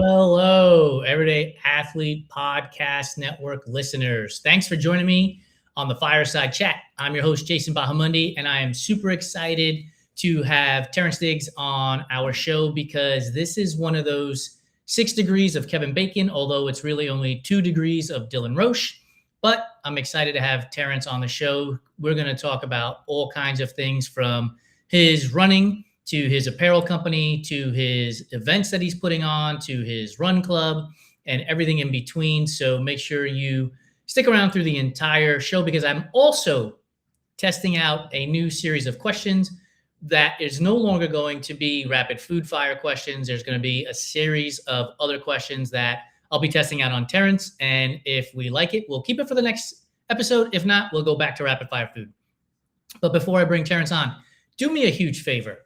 Hello, Everyday Athlete Podcast Network listeners. Thanks for joining me on the Fireside Chat. I'm your host, Jason Bahamundi, and I am super excited to have Terrance Diggs on our show because this is one of those 6 degrees of Kevin Bacon, although it's really only 2 degrees of Dylan Roche. But I'm excited to have Terrance on the show. We're going to talk about all kinds of things from his running to his apparel company, to his events that he's putting on, to his run club, and everything in between. So make sure you stick around through the entire show because I'm also testing out a new series of questions that is no longer going to be rapid food fire questions. There's going to be a series of other questions that I'll be testing out on Terrance. And if we like it, we'll keep it for the next episode. If not, we'll go back to rapid fire food. But before I bring Terrance on, do me a huge favor.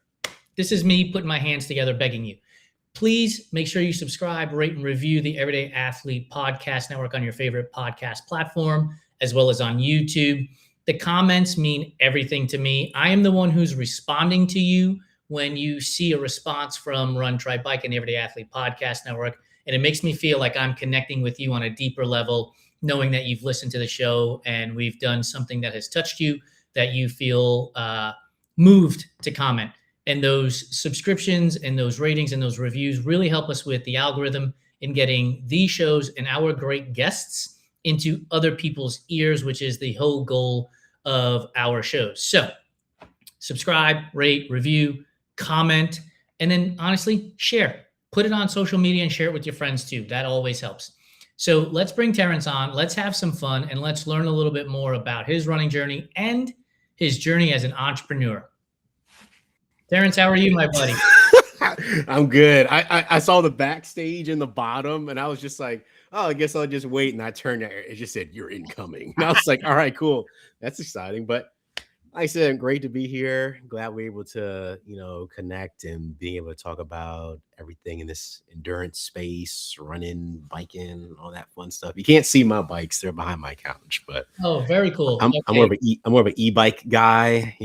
This is me putting my hands together, begging you. Please make sure you subscribe, rate, and review the Everyday Athlete Podcast Network on your favorite podcast platform, as well as on YouTube. The comments mean everything to me. I am the one who's responding to you when you see a response from Run, Try, Bike, and the Everyday Athlete Podcast Network. And it makes me feel like I'm connecting with you on a deeper level, knowing that you've listened to the show and we've done something that has touched you, that you feel moved to comment. And those subscriptions and those ratings and those reviews really help us with the algorithm in getting these shows and our great guests into other people's ears, which is the whole goal of our shows. So subscribe, rate, review, comment, and then honestly, share. Put it on social media and share it with your friends too. That always helps. So let's bring Terrance on. Let's have some fun and let's learn a little bit more about his running journey and his journey as an entrepreneur. Terrance, how are you, my buddy? I'm good. I saw the backstage in the bottom, and I was just like, oh, I guess I'll just wait. And I turned it just said, you're incoming. And I was like, all right, cool. That's exciting. But like I said, great to be here. Glad we're able to, connect and being able to talk about everything in this endurance space, running, biking, all that fun stuff. You can't see my bikes; they're behind my couch. But oh, very cool. I'm more of an e-bike guy.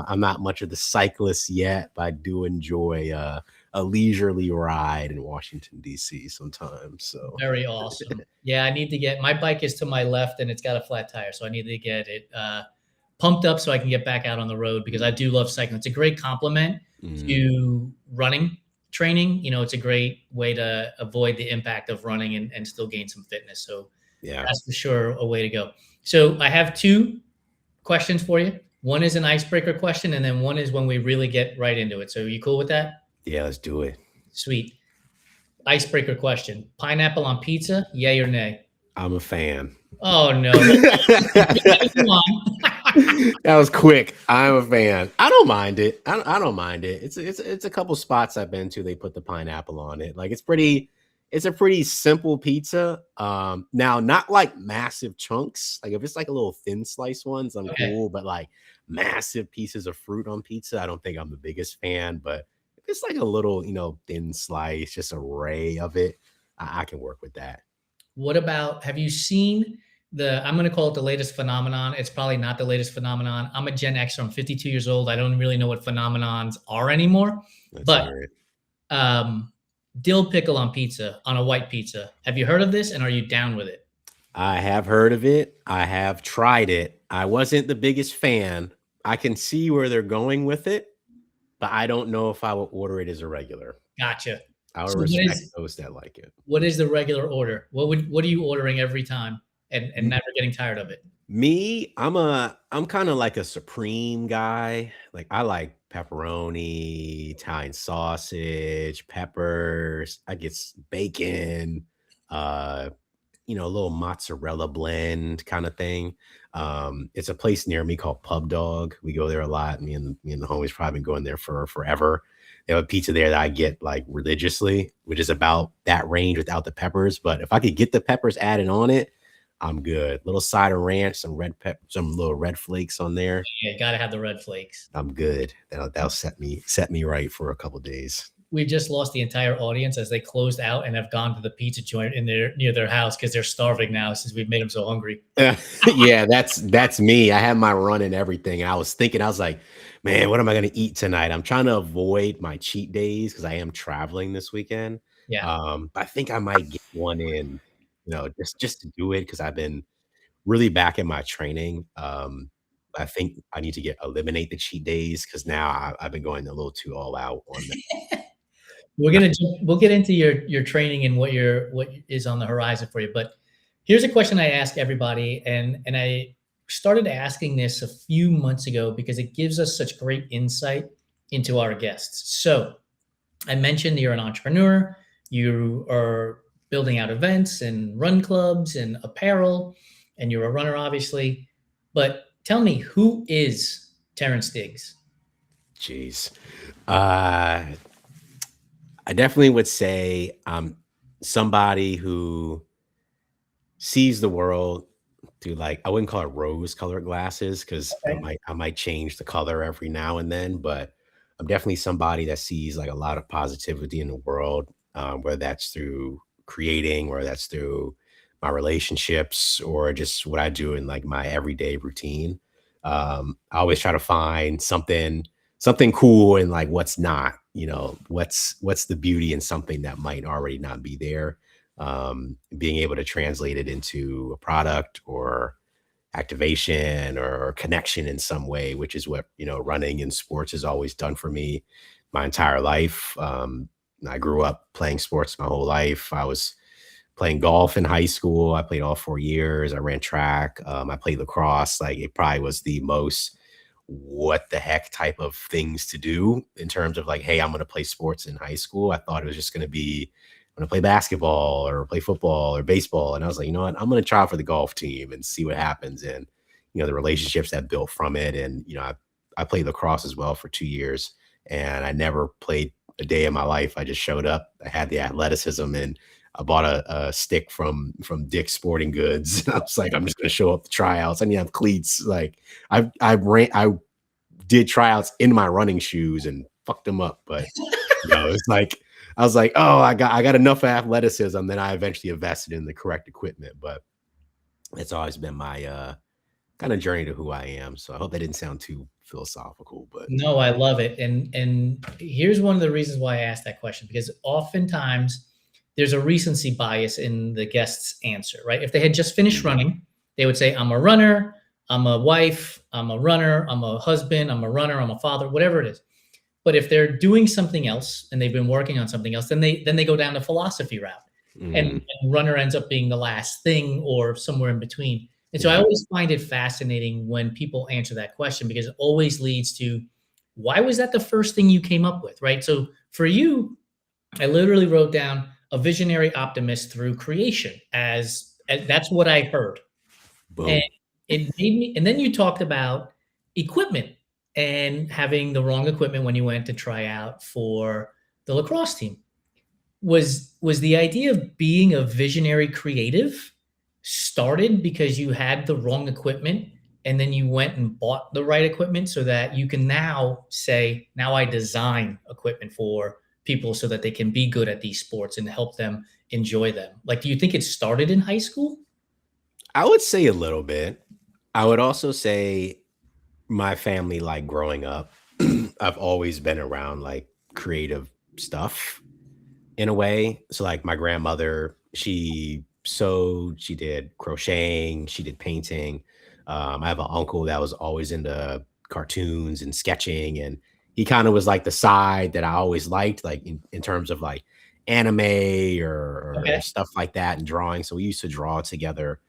I'm not much of the cyclist yet, but I do enjoy a leisurely ride in Washington D.C. sometimes. So very awesome. Yeah, I need to get my bike is to my left and it's got a flat tire, so I need to get it pumped up so I can get back out on the road because I do love cycling. It's a great complement to running training. It's a great way to avoid the impact of running and still gain some fitness. So yeah, that's for sure a way to go. So I have 2 questions for you. One is an icebreaker question, and then one is when we really get right into it. So are you cool with that? Yeah, let's do it. Sweet. Icebreaker question. Pineapple on pizza, yay or nay? I'm a fan. Oh, no. That was quick. I'm a fan. I don't mind it. I don't mind it. It's a couple spots I've been to. They put the pineapple on it. Like it's a pretty simple pizza. Now not like massive chunks. Like if it's like a little thin slice ones, I'm cool. But like massive pieces of fruit on pizza, I don't think I'm the biggest fan. But if it's like a little, thin slice, just an array of it, I can work with that. What about, have you seen I'm going to call it the latest phenomenon. It's probably not the latest phenomenon. I'm a Gen Xer. I'm 52 years old. I don't really know what phenomenons are anymore. But dill pickle on pizza, on a white pizza. Have you heard of this? And are you down with it? I have heard of it. I have tried it. I wasn't the biggest fan. I can see where they're going with it, but I don't know if I will order it as a regular. Gotcha. I would respect those that like it. What is the regular order? What are you ordering every time and never getting tired of it? Me, I'm kind of like a supreme guy. Like I like pepperoni, Italian sausage, peppers. I get bacon, a little mozzarella blend kind of thing. It's a place near me called Pub Dog. We go there a lot. Me and the homies probably been going there for forever. They have a pizza there that I get like religiously, which is about that range without the peppers. But if I could get the peppers added on it, I'm good. Little side of ranch, some little red flakes on there. Yeah, you gotta have the red flakes. I'm good. That'll set me right for a couple of days. we just lost the entire audience as they closed out and have gone to the pizza joint in their near their house because they're starving now since we've made them so hungry. Yeah, that's me. I had my run and everything, and I was thinking, I was like, "Man, what am I gonna eat tonight?" I'm trying to avoid my cheat days because I am traveling this weekend. Yeah. But I think I might get one in, just to do it because I've been really back in my training. I think I need to get eliminate the cheat days because now I've been going a little too all out on that. We'll get into your training and what is on the horizon for you. But here's a question I ask everybody, and I started asking this a few months ago because it gives us such great insight into our guests. So I mentioned you're an entrepreneur, you are building out events and run clubs and apparel, and you're a runner, obviously. But tell me, who is Terrance Diggs? Jeez. Uh, I definitely would say somebody who sees the world through, like, I wouldn't call it rose-colored glasses because Okay. I might change the color every now and then, but I'm definitely somebody that sees, like, a lot of positivity in the world, whether that's through creating, or that's through my relationships, or just what I do in, like, my everyday routine. I always try to find something cool in, like, what's not, what's the beauty in something that might already not be there, being able to translate it into a product or activation or connection in some way, which is what running in sports has always done for me my entire life. I grew up playing sports my whole life. I was playing golf in high school. I played all 4 years. I ran track. I played lacrosse. Like, it probably was the most what the heck type of things to do in terms of, like, hey, I'm going to play sports in high school. I thought it was just going to be, I'm going to play basketball or play football or baseball. And I was like, you know what? I'm going to try for the golf team and see what happens. And, the relationships that built from it. And, I played lacrosse as well for 2 years, and I never played a day in my life. I just showed up. I had the athleticism, and I bought a stick from Dick's Sporting Goods. I was like, I'm just gonna show up to tryouts. I need to have cleats. Like, I did tryouts in my running shoes and fucked them up. But it's like I was like, oh, I got enough athleticism. Then I eventually invested in the correct equipment. But it's always been my kind of journey to who I am. So I hope that didn't sound too philosophical, but No, I love it. And here's one of the reasons why I asked that question, because oftentimes there's a recency bias in the guest's answer, right? If they had just finished Mhm. running, they would say, I'm a runner, I'm a wife, I'm a runner, I'm a husband, I'm a runner, I'm a father, whatever it is. But if they're doing something else and they've been working on something else, then they go down the philosophy route. Mm, And runner ends up being the last thing or somewhere in between. And so I yeah. always find it fascinating when people answer that question because it always leads to why was that the first thing you came up with, right? So for you, I literally wrote down a visionary optimist through creation as that's what I heard. And Boom. it made me, and then you talked about equipment and having the wrong equipment when you went to try out for the lacrosse team. Was the idea of being a visionary creative started because you had the wrong equipment and then you went and bought the right equipment so that you can now say, now I design equipment for people so that they can be good at these sports and help them enjoy them? Like, do you think it started in high school? I would say a little bit. I would also say my family, like, growing up, I've always been around, like, creative stuff in a way. So, like, my grandmother, she sewed, she did crocheting, she did painting. I have an uncle that was always into cartoons and sketching, and he kind of was like the side that I always liked, like, in terms of, like, anime or Okay. stuff like that, and drawing. So we used to draw together.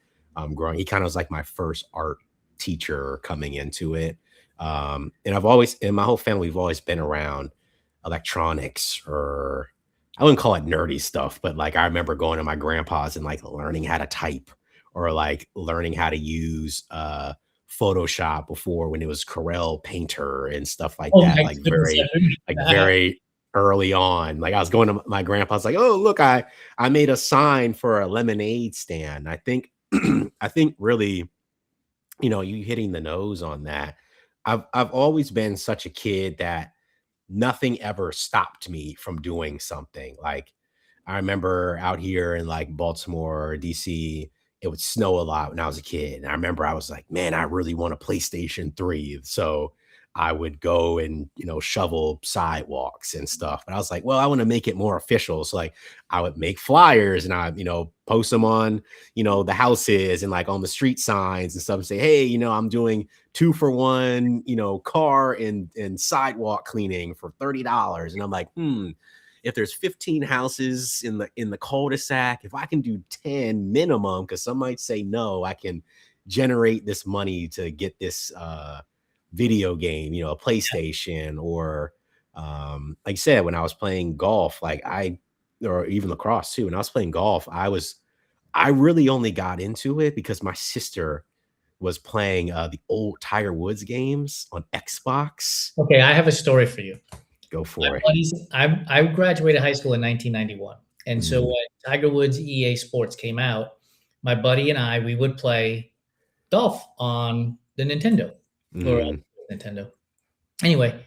Growing, he kind of was like my first art teacher coming into it. And I've always, in my whole family, we've always been around electronics, or I wouldn't call it nerdy stuff, but, like, I remember going to my grandpa's and, like, learning how to type, or, like, learning how to use Photoshop before, when it was Corel Painter and stuff like Oh that, my like, goodness. I remember that. very early on. Like, I was going to my grandpa's, like, "Oh, look, I made a sign for a lemonade stand." I think I think really, you hitting the nose on that. I've always been such a kid that nothing ever stopped me from doing something. Like I remember out here in like Baltimore, DC, it would snow a lot when I was a kid. And I remember I was like, man, I really want a PlayStation 3. So I would go and, shovel sidewalks and stuff. But I was like, well, I want to make it more official. So like I would make flyers and I, post them on, the houses and like on the street signs and stuff and say, hey, I'm doing 2 for 1, car and sidewalk cleaning for $30. And I'm like, if there's 15 houses in the cul-de-sac, if I can do 10 minimum, because some might say no, I can generate this money to get this video game, a PlayStation, or like you said, when I was playing golf, or even lacrosse too, when I was playing golf, I really only got into it because my sister was playing the old Tiger Woods games on Xbox. Okay, I have a story for you. Go My for it. buddies, I graduated high school in 1991, and so Mm, when Tiger Woods EA Sports came out, my buddy and I, we would play golf on the Nintendo or mm, Nintendo. Anyway,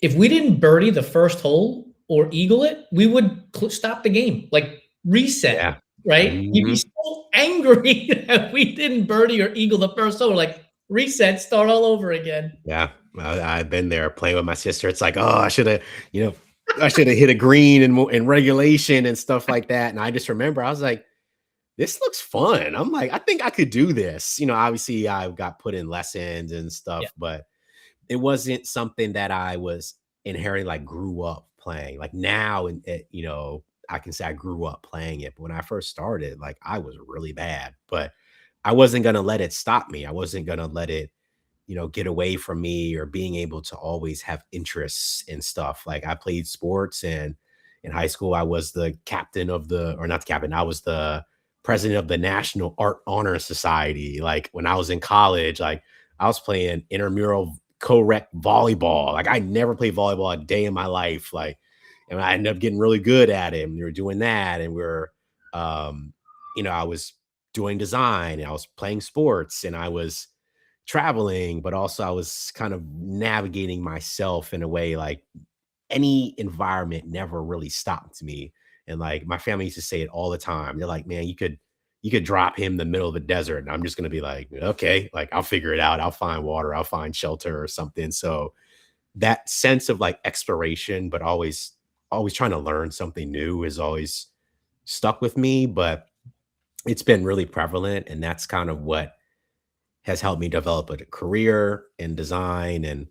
if we didn't birdie the first hole or eagle it, we would stop the game, like reset, yeah. right? You'd be Mhm. so angry that we didn't birdie or eagle the first hole, like reset, start all over again. Yeah, I've been there playing with my sister. It's like, oh, you know, I should have hit a green in regulation and stuff like that. And I just remember I was like, this looks fun. I'm like, I think I could do this. Obviously I got put in lessons and Yeah. stuff, but it wasn't something that I was inherently like grew up playing. Like now, and I can say I grew up playing it. But when I first started, like I was really bad, but I wasn't gonna let it stop me. I wasn't gonna let it get away from me or being able to always have interests in stuff. Like I played sports, and in high school, I was the captain of or not the captain, I was the president of the National Art Honor Society. Like when I was in college, like I was playing intramural co-rec volleyball. Like I never played volleyball a day in my life. Like, and I ended up getting really good at it. And we were doing that, and um, I was doing design, and I was playing sports, and I was traveling, but also I was kind of navigating myself in a way like any environment never really stopped me. And like my family used to say it all the time. They're like, man, you could drop him in the middle of the desert. And I'm just gonna be like, okay, like I'll figure it out. I'll find water, I'll find shelter or something. So that sense of like exploration, but always trying to learn something new is always stuck with me. But it's been really prevalent. And that's kind of what has helped me develop a career in design and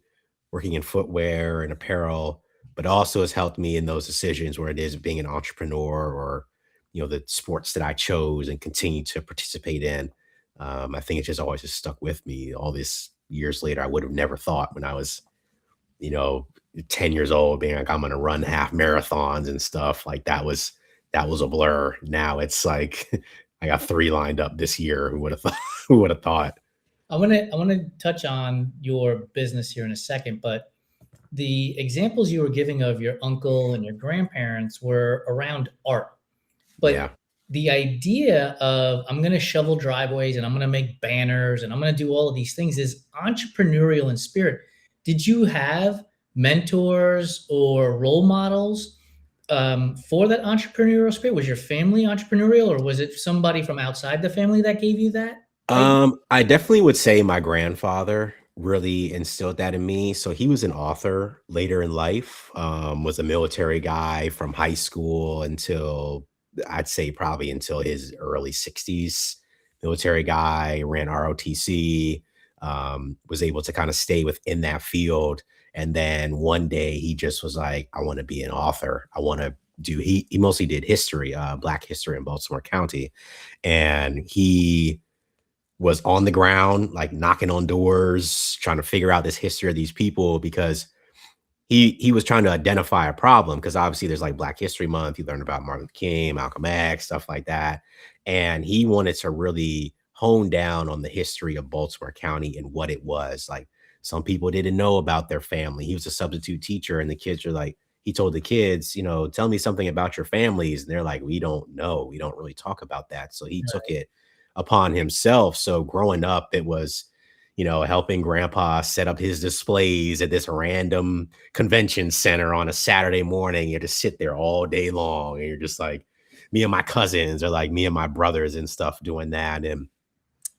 working in footwear and apparel, but also has helped me in those decisions where it is being an entrepreneur or, the sports that I chose and continue to participate in. I think it just always just stuck with me all these years later. I would have never thought when I was, you know, 10 years old, being like, I'm going to run half marathons and stuff like that was a blur. Now it's like, I got 3 lined up this year. Who would have thought? Who would have thought? I want to touch on your business here in a second, but the examples you were giving of your uncle and your grandparents were around art. But Yeah. the idea of I'm going to shovel driveways and I'm going to make banners and I'm going to do all of these things is entrepreneurial in spirit. Did you have mentors or role models for that entrepreneurial spirit? Was your family entrepreneurial, or was it somebody from outside the family that gave you that idea? I definitely would say my grandfather really instilled that in me. So he was an author later in life, was a military guy from high school until I'd say probably until his early 60s. Military guy, ran ROTC, was able to kind of stay within that field. And then one day he just was like, I want to be an author. I want to he mostly did history, Black history in Baltimore County. And he was on the ground, like knocking on doors, trying to figure out this history of these people because he was trying to identify a problem because obviously there's like Black History Month. You learn about Martin Luther King, Malcolm X, stuff like that. And he wanted to really hone down on the history of Baltimore County and what it was. Like some people didn't know about their family. He was a substitute teacher, and the kids are like, he told the kids, tell me something about your families. And they're like, we don't know. We don't really talk about that. So he took it upon himself. So growing up, it was, helping grandpa set up his displays at this random convention center on a Saturday morning. You just sit there all day long and you're just like, me and my cousins or like me and my brothers and stuff doing that. And,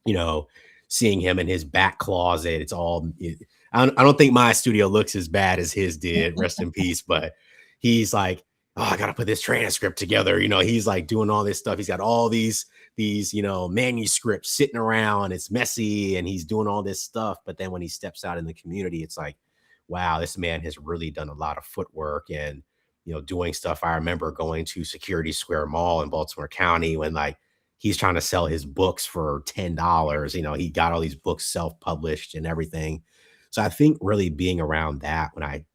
you know, seeing him in his back closet, I don't think my studio looks as bad as his did, rest in peace, but he's like, oh, I gotta put this transcript together. He's like doing all this stuff. He's got all these manuscripts sitting around. It's messy and he's doing all this stuff. But then when he steps out in the community, it's like, wow, this man has really done a lot of footwork and doing stuff. I remember going to Security Square Mall in Baltimore County when like he's trying to sell his books for $10. He got all these books self-published and everything. So I think really being around that when I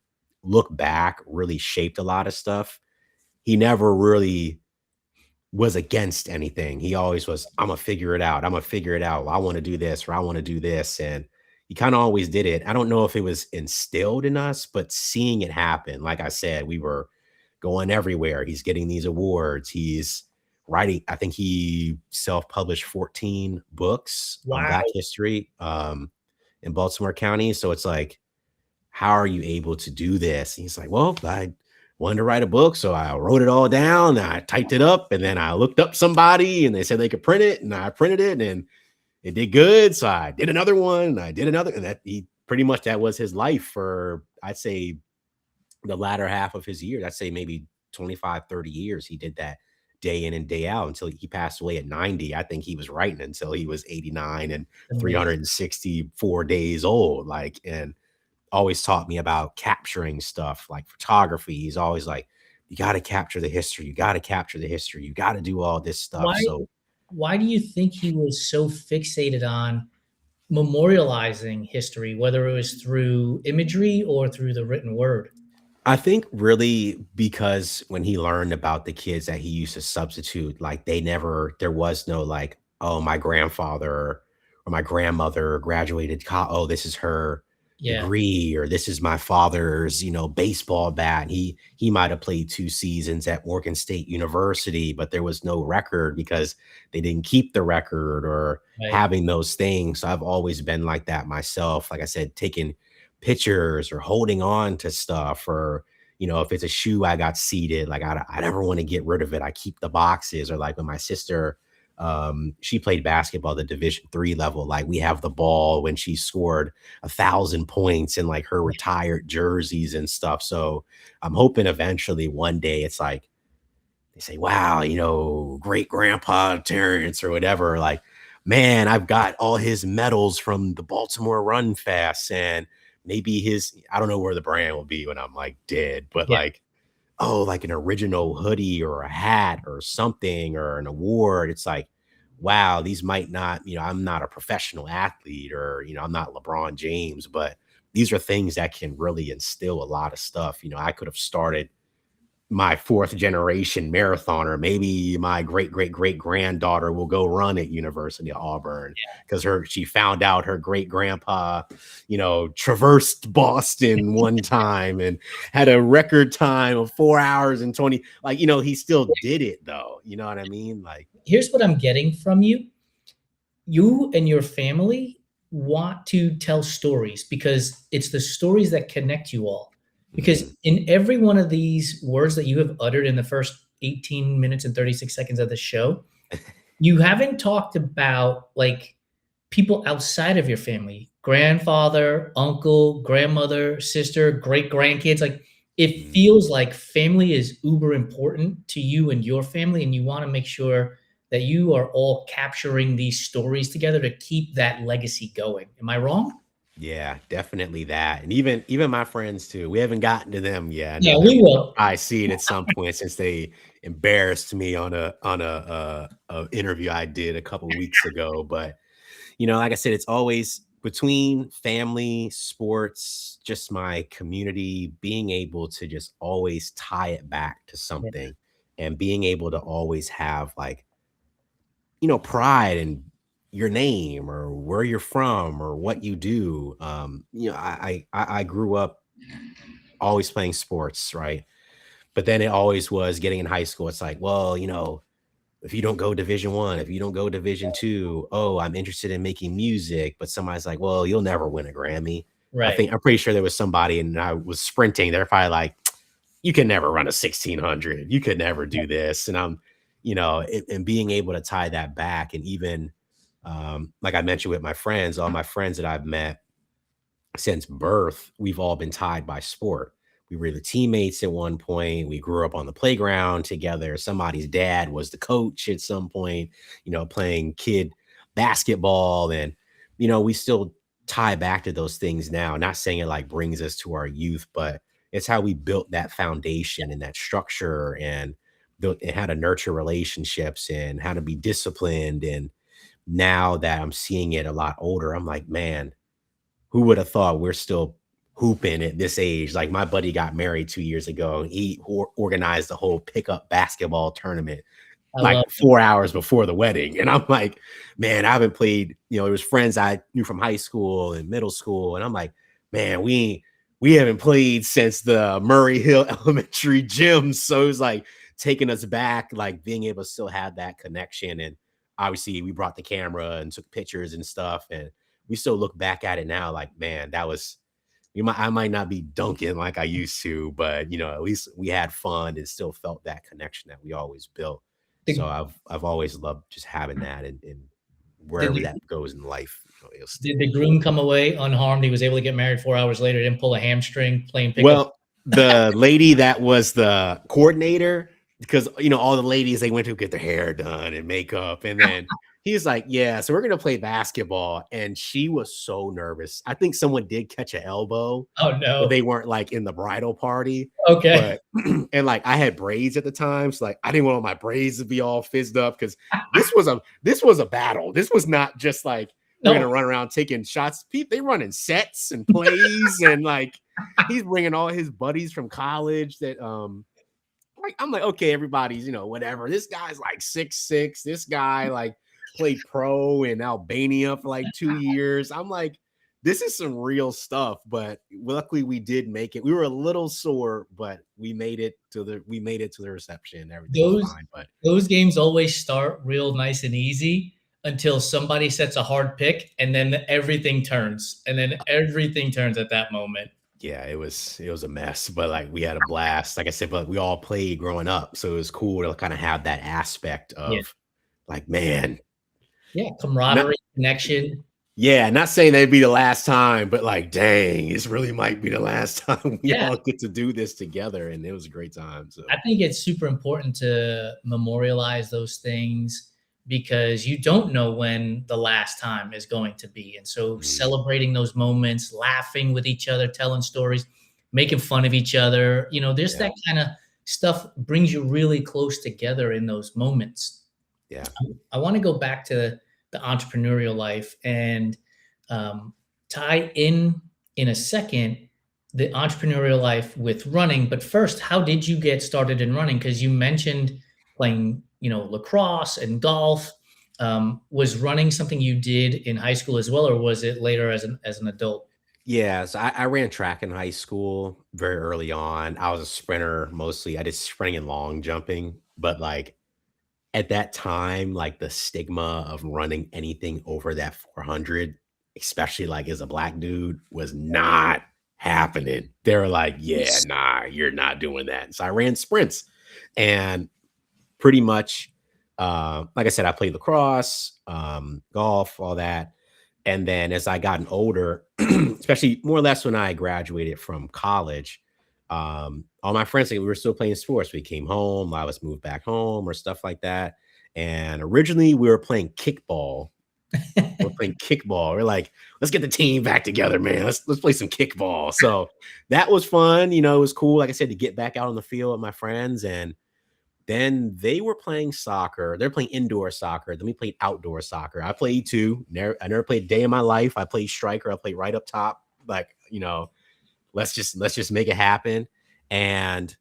look back really shaped a lot of stuff. He never really was against anything. He always was, I'm gonna figure it out. I'm gonna figure it out. I want to do this or I want to do this. And he kind of always did it. I don't know if it was instilled in us, but seeing it happen, like I said, we were going everywhere. He's getting these awards. He's writing, I think he self-published 14 books on Wow. Black history in Baltimore County. So it's like, how are you able to do this? And he's like, well, I wanted to write a book. So I wrote it all down. I typed it up and then I looked up somebody and they said they could print it. And I printed it and it did good. So I did another one and I did another. And that was his life for, I'd say, the latter half of his years. I'd say maybe 25, 30 years. He did that day in and day out until he passed away at 90. I think he was writing until he was 89 and Amazing. 364 days old. And always taught me about capturing stuff like photography. He's always like, you got to capture the history. You got to capture the history. You got to do all this stuff. Why So why do you think he was so fixated on memorializing history, whether it was through imagery or through the written word? I think really because when he learned about the kids that he used to substitute, like there was no like, oh, my grandfather or my grandmother graduated. Oh, this is her Yeah, degree, or this is my father's, baseball bat. He might have played 2 seasons at Morgan State University, but there was no record because they didn't keep the record or right. having those things. So I've always been like that myself. Like I said, taking pictures or holding on to stuff or if it's a shoe I got seated, like I never want to get rid of it. I keep the boxes. Or like when my sister she played basketball at the Division 3 level, like we have the ball when she scored 1,000 points and like her retired jerseys and stuff. So I'm hoping eventually one day it's like they say, wow, great grandpa Terrance or whatever, like, man, I've got all his medals from the Baltimore Run Fast. And maybe I don't know where the brand will be when I'm like dead, but Yeah. like, oh, like an original hoodie or a hat or something or an award. It's like, wow, these might not, I'm not a professional athlete or, I'm not LeBron James, but these are things that can really instill a lot of stuff. I could have started my fourth generation marathoner. Maybe my great great great granddaughter will go run at University of Auburn because she found out her great grandpa, traversed Boston one time and had a record time of 4 hours and 20. Like, he still did it though. You know what I mean? Like, Here's what I'm getting from you. You and your family want to tell stories because it's the stories that connect you all. Because mhm, in every one of these words that you have uttered in the first 18 minutes and 36 seconds of the show, you haven't talked about like people outside of your family, grandfather, uncle, grandmother, sister, great grandkids. Like it mhm. feels like family is uber important to you and your family, and you want to make sure that you are all capturing these stories together to keep that legacy going. Am I wrong? Yeah, definitely that. And even my friends too. We haven't gotten to them yet. I Yeah, know they're we will. I see it at some point since they embarrassed me on a interview I did a couple weeks ago. But like I said, it's always between family, sports, just my community, being able to just always tie it back to Yeah. something and being able to always have like pride in your name or where you're from or what you do. I grew up always playing sports, right? But then it always was getting in high school. It's like, well, if you don't go Division 1, if you don't go Division 2, oh, I'm interested in making music. But somebody's like, well, you'll never win a Grammy. Right. I'm pretty sure there was somebody, and I was sprinting. They're probably like, you can never run a 1600. You could never do this. And and being able to tie that back. And even, like I mentioned with my friends, all my friends that I've met since birth, we've all been tied by sport. We were the teammates at one point. We grew up on the playground together. Somebody's dad was the coach at some point, playing kid basketball. And, we still tie back to those things now. Not saying it like brings us to our youth, but it's how we built that foundation and that structure and built and how to nurture relationships and how to be disciplined. And now that I'm seeing it a lot older, I'm like, man, who would have thought we're still hooping at this age? Like my buddy got married 2 years ago. And he organized the whole pickup basketball tournament I like love 4 hours before the wedding. And I'm like, man, I haven't played, it was friends I knew from high school and middle school. And I'm like, man, we haven't played since the Murray Hill Elementary gym. So it was like taking us back, like being able to still have that connection. And obviously we brought the camera and took pictures and stuff. And we still look back at it now like, man, that was I might not be dunking like I used to, but at least we had fun and still felt that connection that we always built. So the, I've always loved just having that and did wherever the, that goes in life, it'll stick did with the me. groom come away unharmed? He was able to get married 4 hours later, didn't pull a hamstring playing pickup. Well, the lady that was the coordinator, because all the ladies they went to get their hair done and makeup, and then he's like, "Yeah, so we're gonna play basketball," and she was so nervous. I think someone did catch an elbow, Oh but no. they weren't like in the bridal party. Okay. But and like I had braids at the time, so like I didn't want my braids to be all fizzed up because this was a battle. This was not just like we're gonna No. run around taking shots. They running sets and plays and like he's bringing all his buddies from college that like I'm like, okay, everybody's whatever. This guy's like 6'6". This guy like played pro in Albania for like 2 years. I'm like, this is some real stuff. But luckily we did make it. We were a little sore, but we made it to the reception. Everything was Those fine. But those games always start real nice and easy until somebody sets a hard pick and then everything turns. And then everything turns at that moment. yeah, it was a mess, but like we had a blast. Like I said, but we all played growing up, so it was cool to kind of have that aspect Yeah. of like, man, Yeah. not Camaraderie, connection. yeah, not saying that'd be the last time, but like, dang, this really might be the last time we Yeah. all get to do this together, and it was a great time. So I think it's super important to memorialize those things because you don't know when the last time is going to be. And so mm, celebrating those moments, laughing with each other, telling stories, making fun of each other, there's yeah, that kind of stuff brings you really close together in those moments. yeah, I want to go back to the entrepreneurial life and um, tie in a second the entrepreneurial life with running. But first, how did you get started in running? Because you mentioned playing, lacrosse and golf. Was running something you did in high school as well, or was it later as an adult? yeah. So I ran track in high school very early on. I was a sprinter mostly. I did sprinting and long jumping, but like at that time, like the stigma of running anything over that 400, especially like as a black dude, was not happening. They were like, yeah, nah, you're not doing that. So I ran sprints and pretty much, like I said, I played lacrosse, golf, all that. And then as I gotten older, especially more or less when I graduated from college, all my friends, like, we were still playing sports. We came home, a lot of us moved back home or stuff like that. And originally we were playing kickball. We're playing kickball. We're like, let's get the team back together, man. Let's play some kickball. So that was fun. It was cool, like I said, to get back out on the field with my friends. And then they were playing soccer. They're playing indoor soccer. Then we played outdoor soccer. I played too. I never played a day in my life. I played striker. I played right up top. Like, let's just make it happen. And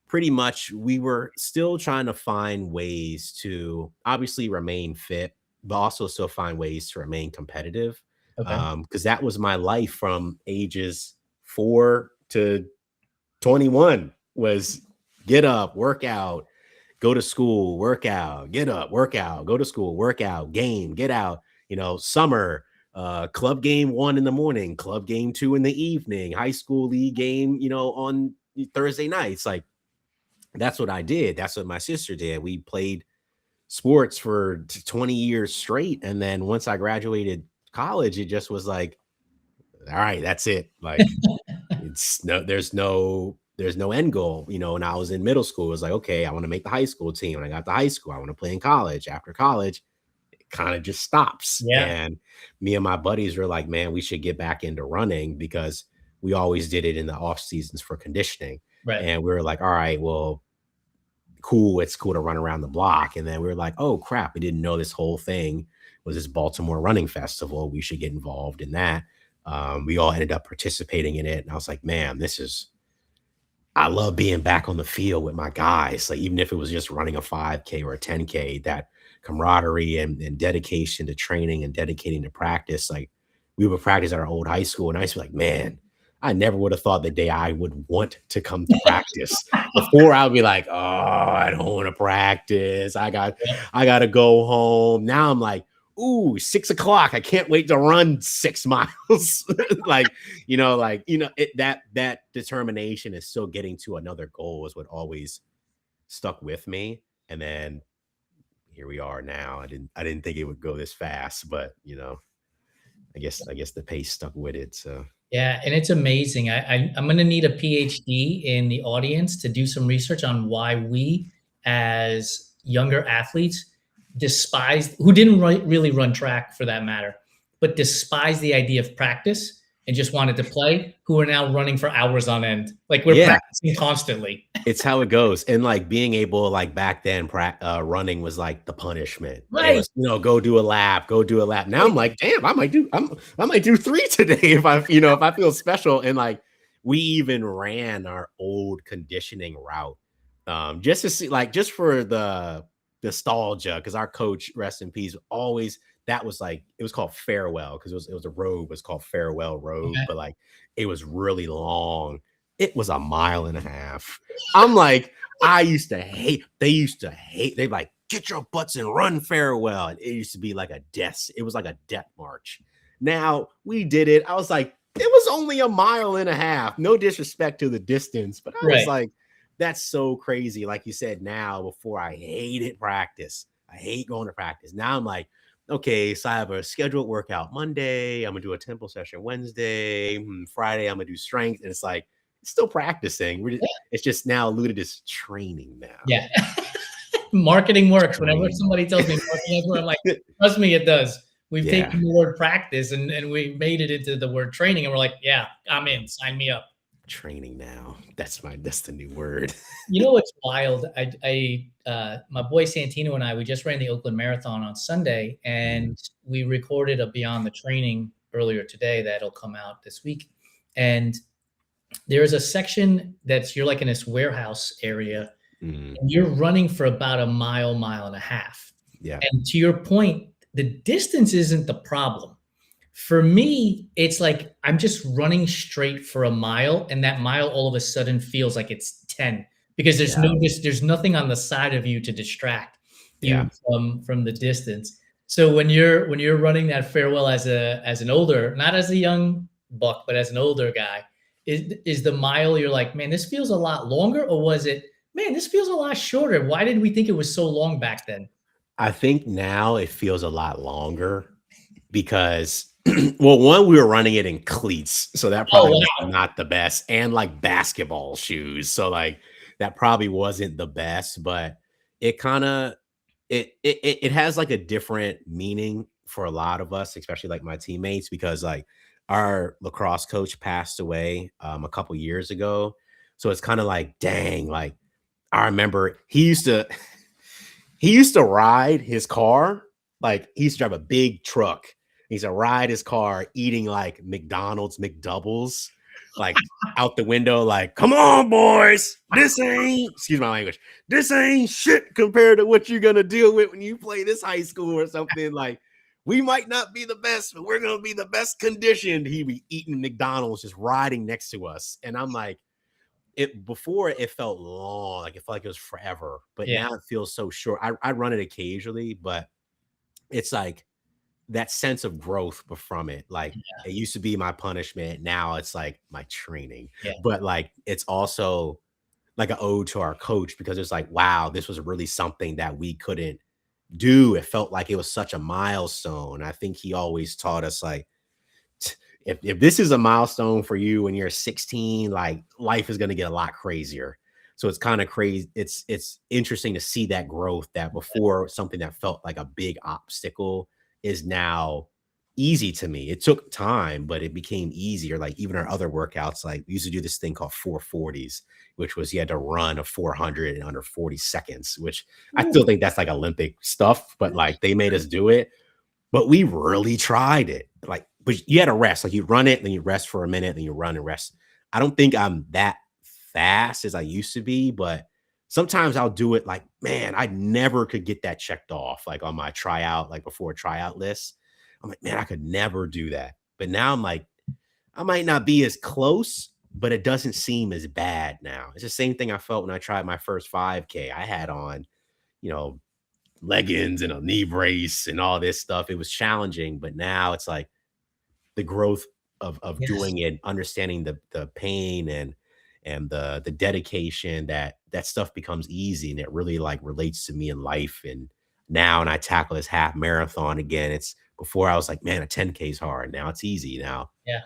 pretty much we were still trying to find ways to obviously remain fit, but also still find ways to remain competitive. Okay. Because that was my life from ages 4 to 21 was get up, work out, go to school, work out, get up, work out, go to school, work out, game, get out, summer, club game 1 in the morning, club game 2 in the evening, high school league game, on Thursday nights. Like, that's what I did. That's what my sister did. We played sports for 20 years straight. And then once I graduated college, it just was like, all right, that's it. Like, there's no end goal. When I was in middle school, it was like, okay, I want to make the high school team. When I got to high school, I want to play in college. After college, it kind of just stops. Yeah. And me and my buddies were like, man, we should get back into running, because we always did it in the off seasons for conditioning. Right. And we were like, all right, well, cool. It's cool to run around the block. And then we were like, oh crap, we didn't know this whole thing was this Baltimore Running Festival. We should get involved in that. We all ended up participating in it. And I was like, man, I love being back on the field with my guys. Like, even if it was just running a 5K or a 10K, that camaraderie and dedication to training and dedicating to practice. Like, we would practice at our old high school, and I used to be like, man, I never would have thought the day I would want to come to practice. Before, I would be like, oh, I don't want to practice. I got to go home. Now I'm like, ooh, 6:00. I can't wait to run 6 miles. That determination is still getting to another goal is what always stuck with me. And then here we are now. I didn't think it would go this fast, but I guess the pace stuck with it. So yeah, and it's amazing. I'm going to need a PhD in the audience to do some research on why we, as younger athletes, who didn't really run track for that matter, but despise the idea of practice and just wanted to play, who are now running for hours on end. Like, we're practicing constantly. It's how it goes. And like, being able, like, back then, running was like the punishment. Right. It was, go do a lap. Now I'm like, damn, I might do 3 today if I feel special. And like, we even ran our old conditioning route, just to see, like, just for the nostalgia, because our coach, rest in peace, always, that was like, it was called Farewell, because it was a road, it was called Farewell Road. Okay. But like, it was really long. It was 1.5 miles. I'm like, they used to hate, they'd like, get your butts and run Farewell. And it used to be like it was like a death march. Now we did it. I was like, it was only 1.5 miles. No disrespect to the distance, but I was like, that's so crazy. Like you said, now, before, I hated practice. I hate going to practice. Now I'm like, okay, so I have a scheduled workout Monday. I'm going to do a tempo session Wednesday. Friday, I'm going to do strength. And it's like, still practicing. It's just now alluded as training now. Yeah. Marketing works. Whenever somebody tells me marketing works, I'm like, trust me, it does. We've taken the word practice and we made it into the word training. And we're like, yeah, I'm in. Sign me up. Training now. That's the new word. You know what's wild? My boy Santino and I, we just ran the Oakland Marathon on Sunday, and we recorded a Beyond the Training earlier today that'll come out this week. And there's a section you're like in this warehouse area, and you're running for about 1 mile, 1.5 miles. Yeah. And to your point, the distance isn't the problem. For me, it's like I'm just running straight for 1 mile, and that mile all of a sudden feels like it's 10, because there's nothing on the side of you to distract you from the distance. So when you're running that Farewell as an older, not as a young buck, but as an older guy, is the mile, you're like, man, this feels a lot longer, or was it, man, this feels a lot shorter? Why did we think it was so long back then? I think now it feels a lot longer because, well, one, we were running it in cleats, so that probably was not the best, and like basketball shoes, so like that probably wasn't the best, but it kind of it has like a different meaning for a lot of us, especially like my teammates, because like our lacrosse coach passed away a couple years ago, so it's kind of like, dang, like I remember he used to ride his car, like he used to drive a big truck. He used to ride his car eating like McDonald's McDoubles, like out the window, like, come on, boys, this ain't, excuse my language, this ain't shit compared to what you're gonna deal with when you play this high school or something. Like, we might not be the best, but we're gonna be the best conditioned. He'd be eating McDonald's, just riding next to us. And I'm like, it before it felt long, like it felt like it was forever, but Yeah. now it feels so short. I run it occasionally, but it's like that sense of growth from it. Like it used to be my punishment. Now it's like my training, Yeah. but like it's also like an ode to our coach because it's like, wow, this was really something that we couldn't do. It felt like it was such a milestone. I think he always taught us like, if this is a milestone for you when you're 16, like life is going to get a lot crazier. So it's kind of crazy. It's interesting to see that growth that before something that felt like a big obstacle is now easy to me. It took time, but it became easier. Like even our other workouts, like we used to do this thing called 440s, which was you had to run a 400 in under 40 seconds, which I Ooh. still think that's like Olympic stuff, but like they made us do it. But we really tried it. Like, but you had to rest. Like you run it, then you rest for a minute, then you run and rest. I don't think I'm that fast as I used to be, but sometimes I'll do it like, man, I never could get that checked off, like on my tryout, like before tryout list. I'm like, man, I could never do that. But now I'm like, I might not be as close, but it doesn't seem as bad now. It's the same thing I felt when I tried my first 5K. I had on, you know, leggings and a knee brace and all this stuff. It was challenging, but now it's like the growth of Yes. doing it, understanding the pain and the dedication that stuff becomes easy and it really like relates to me in life. And now, and I tackle this half marathon again. It's before I was like, man, a 10K is hard. Now it's easy. Now Yeah.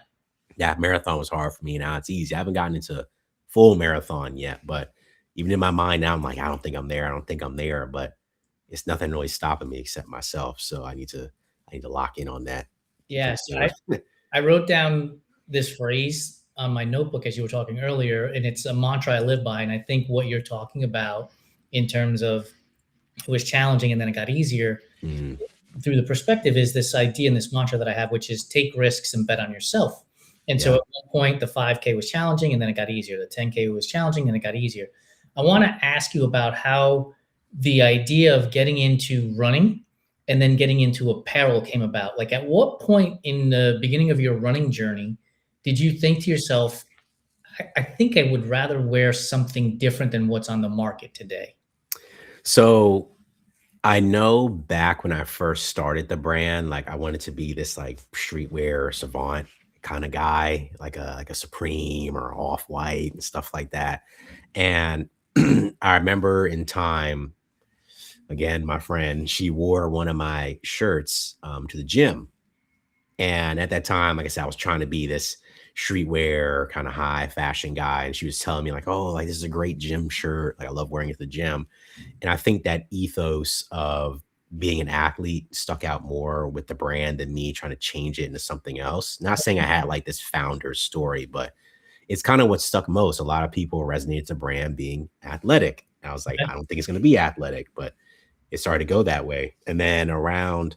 that marathon was hard for me. Now it's easy. I haven't gotten into full marathon yet, but even in my mind now, I'm like, I don't think I'm there. I don't think I'm there. But it's nothing really stopping me except myself. So I need to lock in on that Yeah. pretty So soon. I wrote down this phrase on my notebook as you were talking earlier, and it's a mantra I live by. And I think what you're talking about in terms of it was challenging and then it got easier Mm, through the perspective is this idea and this mantra that I have, which is take risks and bet on yourself. And so yeah. at one point, the 5K was challenging and then it got easier. The 10K was challenging and it got easier. I want to ask you about how the idea of getting into running and then getting into apparel came about. Like, at what point in the beginning of your running journey did you think to yourself, I think I would rather wear something different than what's on the market today? So I know back when I first started the brand, like I wanted to be this like streetwear savant kind of guy, like a Supreme or Off White and stuff like that. And I remember in time, again, my friend, she wore one of my shirts to the gym. And at that time, like I said, I was trying to be this streetwear kind of high fashion guy. And she was telling me, like, oh, like this is a great gym shirt. Like I love wearing it to the gym. And I think that ethos of being an athlete stuck out more with the brand than me trying to change it into something else. Not saying I had like this founder story, but it's kind of what stuck most. A lot of people resonated to brand being athletic. And I was like, I don't think it's going to be athletic, but it started to go that way. And then around,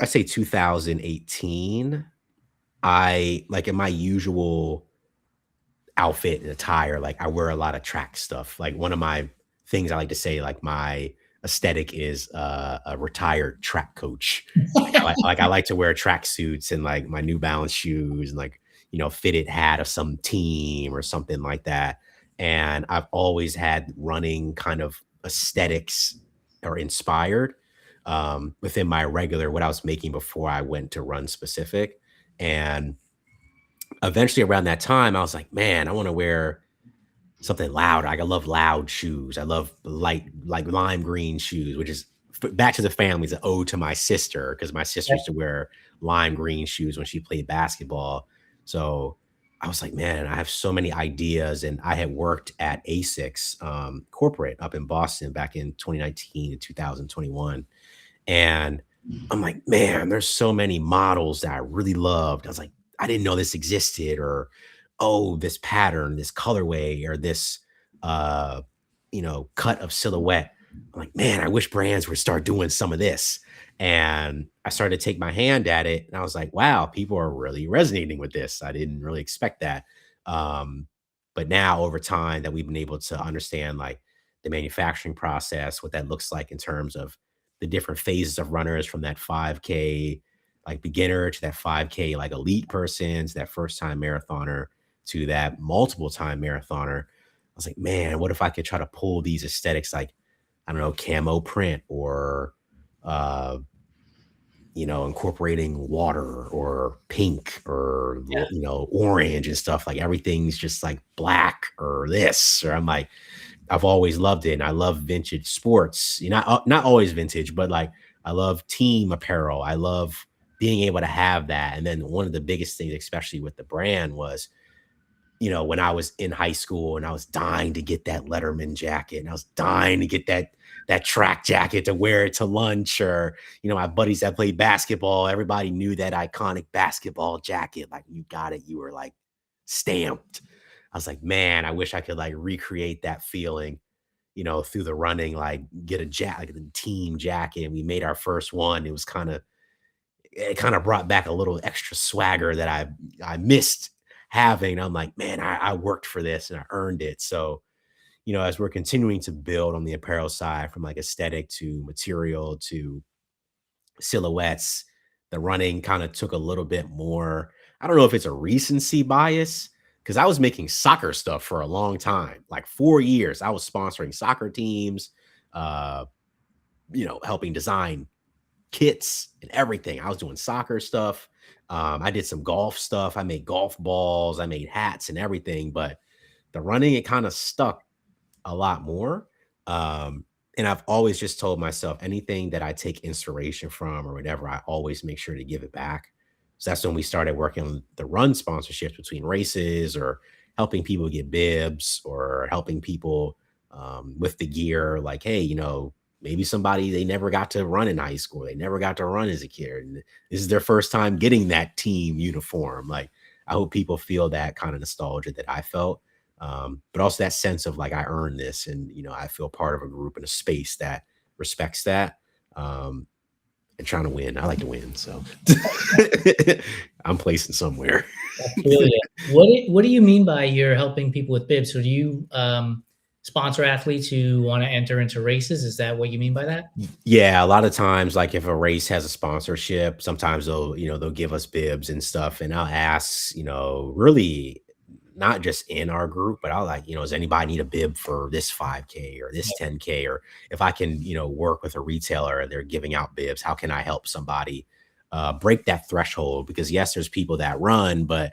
I say 2018, I like in my usual outfit and attire, like I wear a lot of track stuff. Like one of my things I like to say, like my aesthetic is a retired track coach. I like to wear track suits and like my New Balance shoes and like fitted hat of some team or something like that. And I've always had running kind of aesthetics or inspired within my regular what I was making before I went to run specific. And eventually around that time, I was like, man, I want to wear something loud. Like I love loud shoes. I love light, like lime green shoes, which is back to the family is an ode to my sister because my sister used to wear lime green shoes when she played basketball. So I was like, man, I have so many ideas. And I had worked at ASICS corporate up in Boston back in 2019 and 2021. And I'm like, man, there's so many models that I really loved. I was like, I didn't know this existed, or oh, this pattern, this colorway, or this uh, cut of silhouette. I'm like, man, I wish brands would start doing some of this. And I started to take my hand at it, and I was like, wow, people are really resonating with this. I didn't really expect that. Um, but now over time that we've been able to understand like the manufacturing process, what that looks like in terms of the different phases of runners from that 5K like beginner to that 5K like elite person to that first time marathoner. to that multiple time marathoner. I was like, man, what if I could try to pull these aesthetics like, I don't know, camo print or, uh, incorporating water or pink or, orange and stuff. Like everything's just like black or this, or I'm like, I've always loved it. And I love vintage sports. Not always vintage, but like I love team apparel. I love being able to have that. And then one of the biggest things, especially with the brand, was when I was in high school and I was dying to get that Letterman jacket and I was dying to get that track jacket to wear it to lunch, or my buddies that played basketball, everybody knew that iconic basketball jacket. Like you got it, you were like stamped. I was like, man, I wish I could like recreate that feeling, through the running, like get a jacket, like a team jacket. And we made our first one. It kind of brought back a little extra swagger that I missed having. I'm like, man, I worked for this and I earned it. So, as we're continuing to build on the apparel side, from like aesthetic to material to silhouettes, the running kind of took a little bit more. I don't know if it's a recency bias, because I was making soccer stuff for a long time, like 4 years. I was sponsoring soccer teams, uh, helping design kits and everything. I was doing soccer stuff. I did some golf stuff. I made golf balls. I made hats and everything. But the running, it kind of stuck a lot more. And I've always just told myself anything that I take inspiration from or whatever, I always make sure to give it back. So that's when we started working on the run sponsorships between races, or helping people get bibs, or helping people with the gear. Like, hey, maybe somebody, they never got to run in high school. They never got to run as a kid. And this is their first time getting that team uniform. Like, I hope people feel that kind of nostalgia that I felt. But also that sense of like, I earned this, and, I feel part of a group and a space that respects that. And trying to win. I like to win. So I'm placing somewhere. That's brilliant. What do you mean by you're helping people with bibs? So do you sponsor athletes who want to enter into races? Is that what you mean by that? Yeah, a lot of times, like if a race has a sponsorship, sometimes they'll give us bibs and stuff, and I'll ask, really not just in our group, but I'll like, does anybody need a bib for this 5K or this 10K? Or if I can, work with a retailer and they're giving out bibs, how can I help somebody break that threshold? Because yes, there's people that run, but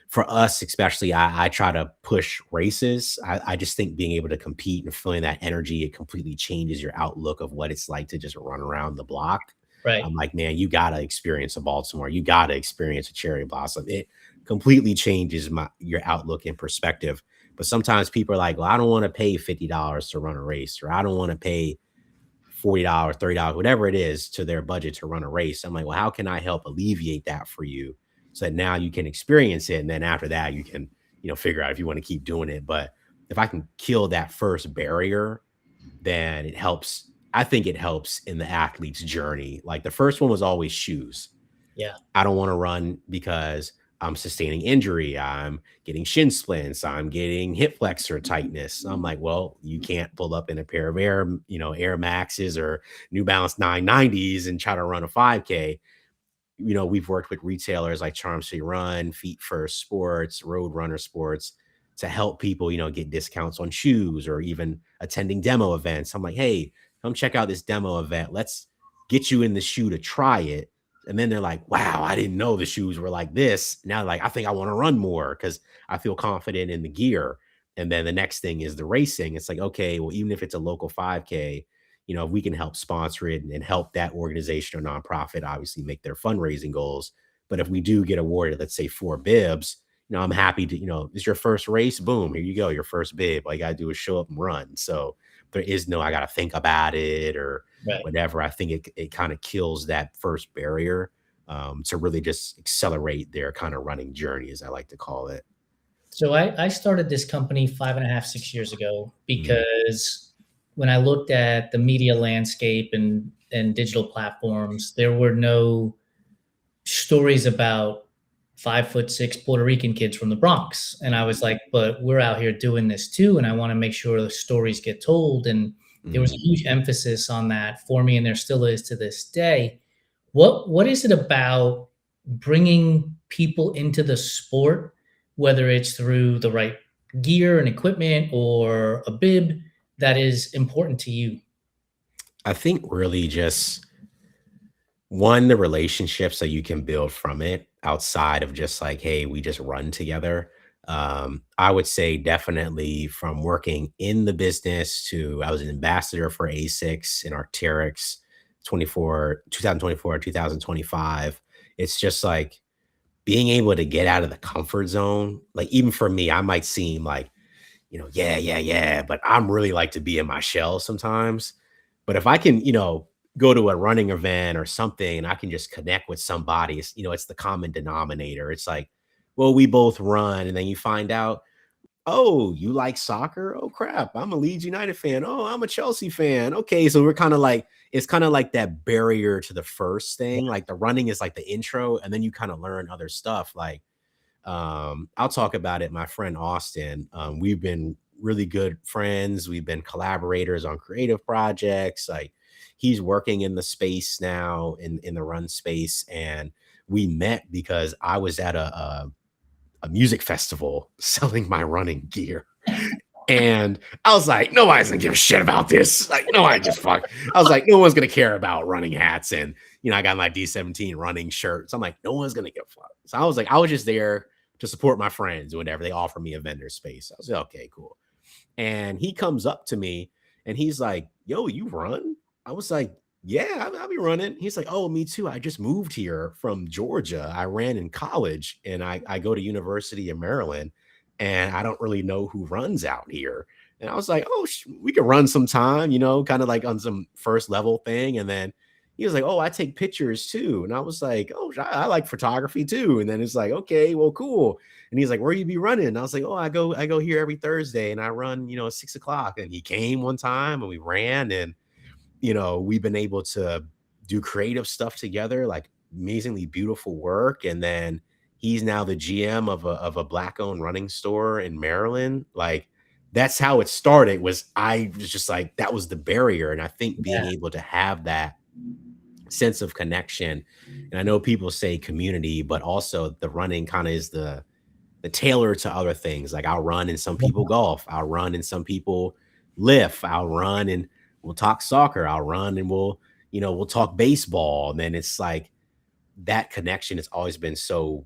for us, especially, I try to push races. I just think being able to compete and feeling that energy, it completely changes your outlook of what it's like to just run around the block. Right. I'm like, man, you got to experience a Baltimore. You got to experience a cherry blossom. It completely changes your outlook and perspective. But sometimes people are like, well, I don't want to pay $50 to run a race, or I don't want to pay $40, $30, whatever it is to their budget to run a race. I'm like, well, how can I help alleviate that for you, so that now you can experience it? And then after that, you can, figure out if you want to keep doing it. But if I can kill that first barrier, then it helps. I think it helps in the athlete's journey. Like the first one was always shoes. Yeah. I don't want to run because I'm sustaining injury. I'm getting shin splints. I'm getting hip flexor tightness. I'm like, well, you can't pull up in a pair of Air Maxes or New Balance 990s and try to run a 5K. We've worked with retailers like Charm City Run, Feet First Sports, Road Runner Sports, to help people, get discounts on shoes, or even attending demo events. I'm like, hey, come check out this demo event. Let's get you in the shoe to try it. And then they're like, wow, I didn't know the shoes were like this. Now, like, I think I want to run more because I feel confident in the gear. And then the next thing is the racing. It's like, okay, well, even if it's a local 5K, if we can help sponsor it and help that organization or nonprofit obviously make their fundraising goals. But if we do get awarded, let's say 4 bibs, I'm happy to, it's your first race. Boom, here you go, your first bib. All you got to do is show up and run. So there is no, I got to think about it or whatever. I think it kind of kills that first barrier to really just accelerate their kind of running journey, as I like to call it. So I started this company 5.5, 6 years ago because when I looked at the media landscape and digital platforms, there were no stories about 5'6" Puerto Rican kids from the Bronx. And I was like, but we're out here doing this too. And I want to make sure the stories get told. And there was a huge emphasis on that for me. And there still is to this day. What is it about bringing people into the sport whether it's through the right gear and equipment or a bib that is important to you? I think really just one, the relationships that you can build from it outside of just like, hey, we just run together. I would say definitely from working in the business to I was an ambassador for ASICS and Arc'teryx 2024, 2025. It's just like being able to get out of the comfort zone. Like even for me, I might seem like, yeah, yeah, yeah, but I'm really like to be in my shell sometimes. But if I can, go to a running event or something and I can just connect with somebody, it's the common denominator. It's like, well, we both run, and then you find out, oh, you like soccer? Oh crap, I'm a Leeds United fan. Oh, I'm a Chelsea fan. Okay, so we're kind of like it's kind of like that barrier to the first thing. Like the running is like the intro, and then you kind of learn other stuff. Like I'll talk about it. My friend Austin, we've been really good friends. We've been collaborators on creative projects. Like he's working in the space now in the run space, and we met because I was at a music festival selling my running gear. And I was like, nobody's gonna give a shit about this. Like, no, I just fuck. I was like, no one's gonna care about running hats. And I got my D17 running shirt. So I'm like, no one's gonna give a fuck. So I was just there to support my friends whenever they offer me a vendor space. I was like, okay, cool. And he comes up to me and he's like, yo, you run? I was like, yeah, I'll be running. He's like, oh, me too. I just moved here from Georgia. I ran in college and I go to University of Maryland and I don't really know who runs out here. And I was like, oh, we could run sometime, kind of like on some first level thing. And then he was like, oh, I take pictures too. And I was like, oh, I like photography too. And then it's like, okay, well, cool. And he's like, where you be running? And I was like, oh, I go here every Thursday and I run, at 6 o'clock. And he came one time and we ran and, we've been able to do creative stuff together, like amazingly beautiful work. And then he's now the GM of a black owned running store in Maryland. Like that's how it started was I was just like, that was the barrier. And I think being able to have that sense of connection. And I know people say community, but also the running kind of is the tailor to other things. Like I'll run and some people golf. I'll run and some people lift. I'll run and we'll talk soccer. I'll run and we'll talk baseball. And then it's like that connection has always been so,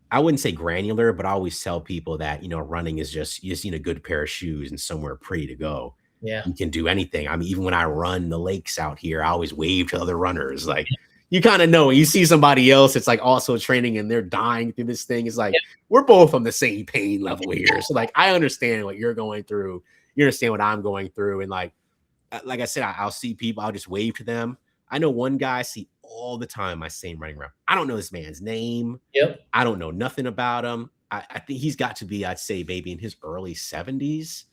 I wouldn't say granular, but I always tell people that, running is just, you just need a good pair of shoes and somewhere pretty to go. Yeah. You can do anything. I mean, even when I run the lakes out here, I always wave to other runners. Like you kind of know, you see somebody else, it's like also training and they're dying through this thing. It's like, we're both on the same pain level here. So like, I understand what you're going through. You understand what I'm going through. And like I said, I'll see people, I'll just wave to them. I know one guy I see all the time, I see him running around. I don't know this man's name. Yep. I don't know nothing about him. I think he's got to be, I'd say maybe in his early 70s.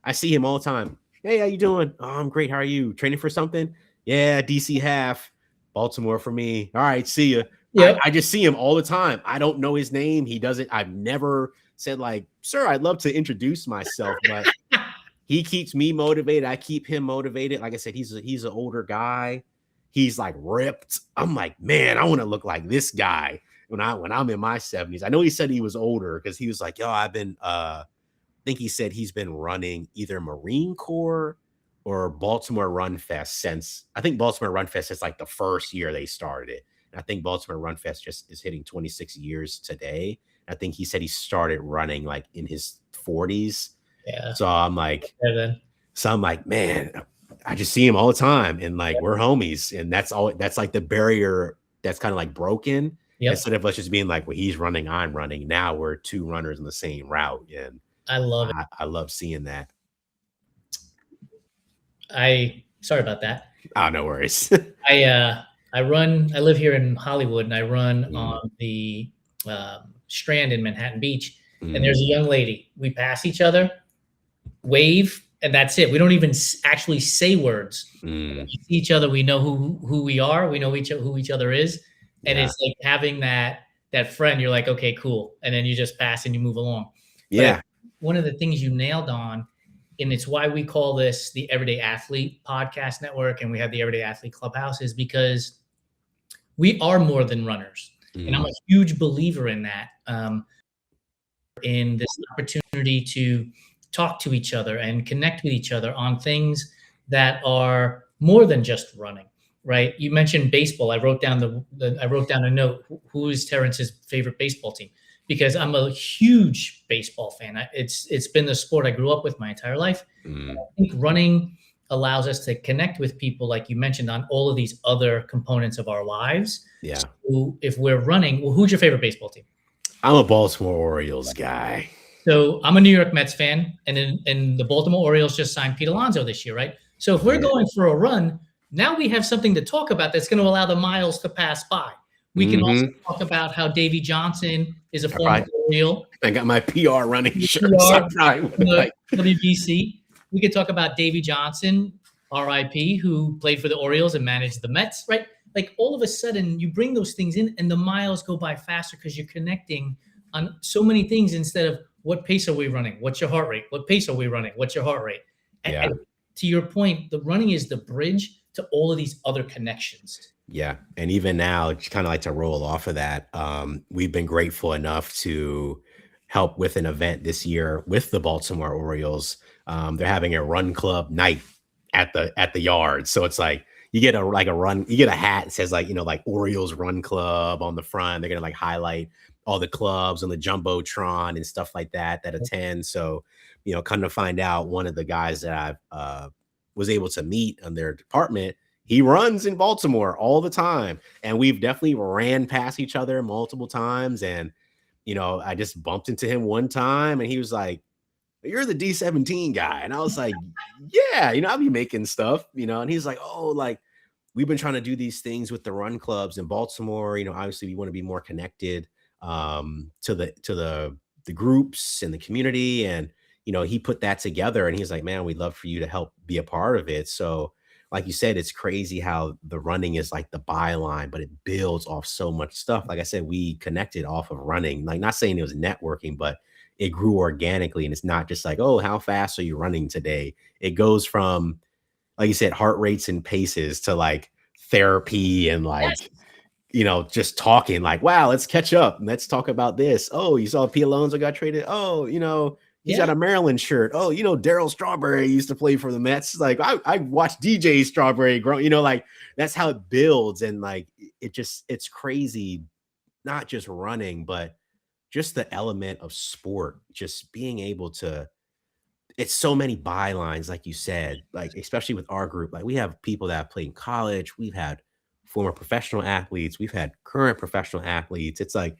I see him all the time. Hey, how you doing? Oh, I'm great. How are you? Training for something? Yeah, DC half. Baltimore for me. All right, see you. Yep. I just see him all the time. I don't know his name. He doesn't. I've never said like, sir, I'd love to introduce myself, but he keeps me motivated. I keep him motivated. Like I said, he's an older guy. He's like ripped. I'm like, man, I want to look like this guy when I'm in my 70s. I know he said he was older because he was like, yo, I've been I think he said he's been running either Marine Corps or Baltimore Run Fest since I think Baltimore Run Fest is like the first year they started it. And I think Baltimore Run Fest just is hitting 26 years today. I think he said he started running like in his 40s. Yeah. So I'm like, man, I just see him all the time. And like, we're homies. And that's like the barrier that's kind of like broken. Yep. Instead of us just being like, well, he's running, I'm running. Now we're two runners in the same route. And I love it. I love seeing that. Sorry about that. Oh, no worries. I live here in Hollywood and I run on the Strand in Manhattan Beach. And there's a young lady. We pass each other, wave, and that's it. We don't even actually say words. We see each other. We know who we are. We know who each other is. And it's like having that friend. You're like, okay, cool. And then you just pass and you move along. Yeah. But one of the things you nailed on, and it's why we call this the Everyday Athlete Podcast Network, and we have the Everyday Athlete Clubhouse, is because we are more than runners. And I'm a huge believer in that. in this opportunity to talk to each other and connect with each other on things that are more than just running, right? You mentioned baseball. I wrote down I wrote down a note. Who is Terrance's favorite baseball team? Because I'm a huge baseball fan. It's been the sport I grew up with my entire life. Mm, I think running allows us to connect with people, like you mentioned, on all of these other components of our lives. yeah. So if we're running, well, who's your favorite baseball team? I'm a Baltimore Orioles guy. So I'm a New York Mets fan, and the Baltimore Orioles just signed Pete Alonso this year, right? So if we're Yeah. going for a run, now we have something to talk about that's going to allow the miles to pass by. We can also Mhm. talk about how Davy Johnson is a I former Oriole. I got my PR running The shirt, so I PR, probably would the like. WBC. We could talk about Davy Johnson, RIP, who played for the Orioles and managed the Mets, right? Like all of a sudden, you bring those things in, and the miles go by faster because you're connecting on so many things instead of what pace are we running? What's your heart rate? What pace are we running? What's your heart rate? Yeah. And to your point, the running is the bridge to all of these other connections. Yeah. And even now, just kind of like to roll off of that, we've been grateful enough to help with an event this year with the Baltimore Orioles. They're having a run club night at the yard. So it's like you get you get a hat that says like, like Orioles Run Club on the front. They're gonna like highlight all the clubs on the Jumbotron and stuff like that attend. So, come to find out, one of the guys that I was able to meet on their department, he runs in Baltimore all the time. And we've definitely ran past each other multiple times. And, I just bumped into him one time and he was like, "You're the D17 guy." And I was like, "Yeah, I'll be making stuff, and he's like, "Oh, like we've been trying to do these things with the run clubs in Baltimore. Obviously we want to be more connected to the groups and the community." And, he put that together and he's like, "Man, we'd love for you to help be a part of it." So like you said, it's crazy how the running is like the byline, but it builds off so much stuff. Like I said, we connected off of running, like not saying it was networking, but it grew organically. And it's not just like, "Oh, how fast are you running today?" It goes from, like you said, heart rates and paces to like therapy and Yes. like, just talking like, "Wow, let's catch up. And let's talk about this. Oh, you saw P. Alonso got traded. Oh, he's got Yeah. a Maryland shirt. Oh, Daryl Strawberry used to play for the Mets." Like I watched DJ Strawberry grow, like that's how it builds. And like, it's crazy, not just running, but just the element of sport, just being able to, it's so many bylines, like you said, like, especially with our group, like we have people that have played in college. We've had former professional athletes. We've had current professional athletes. It's like,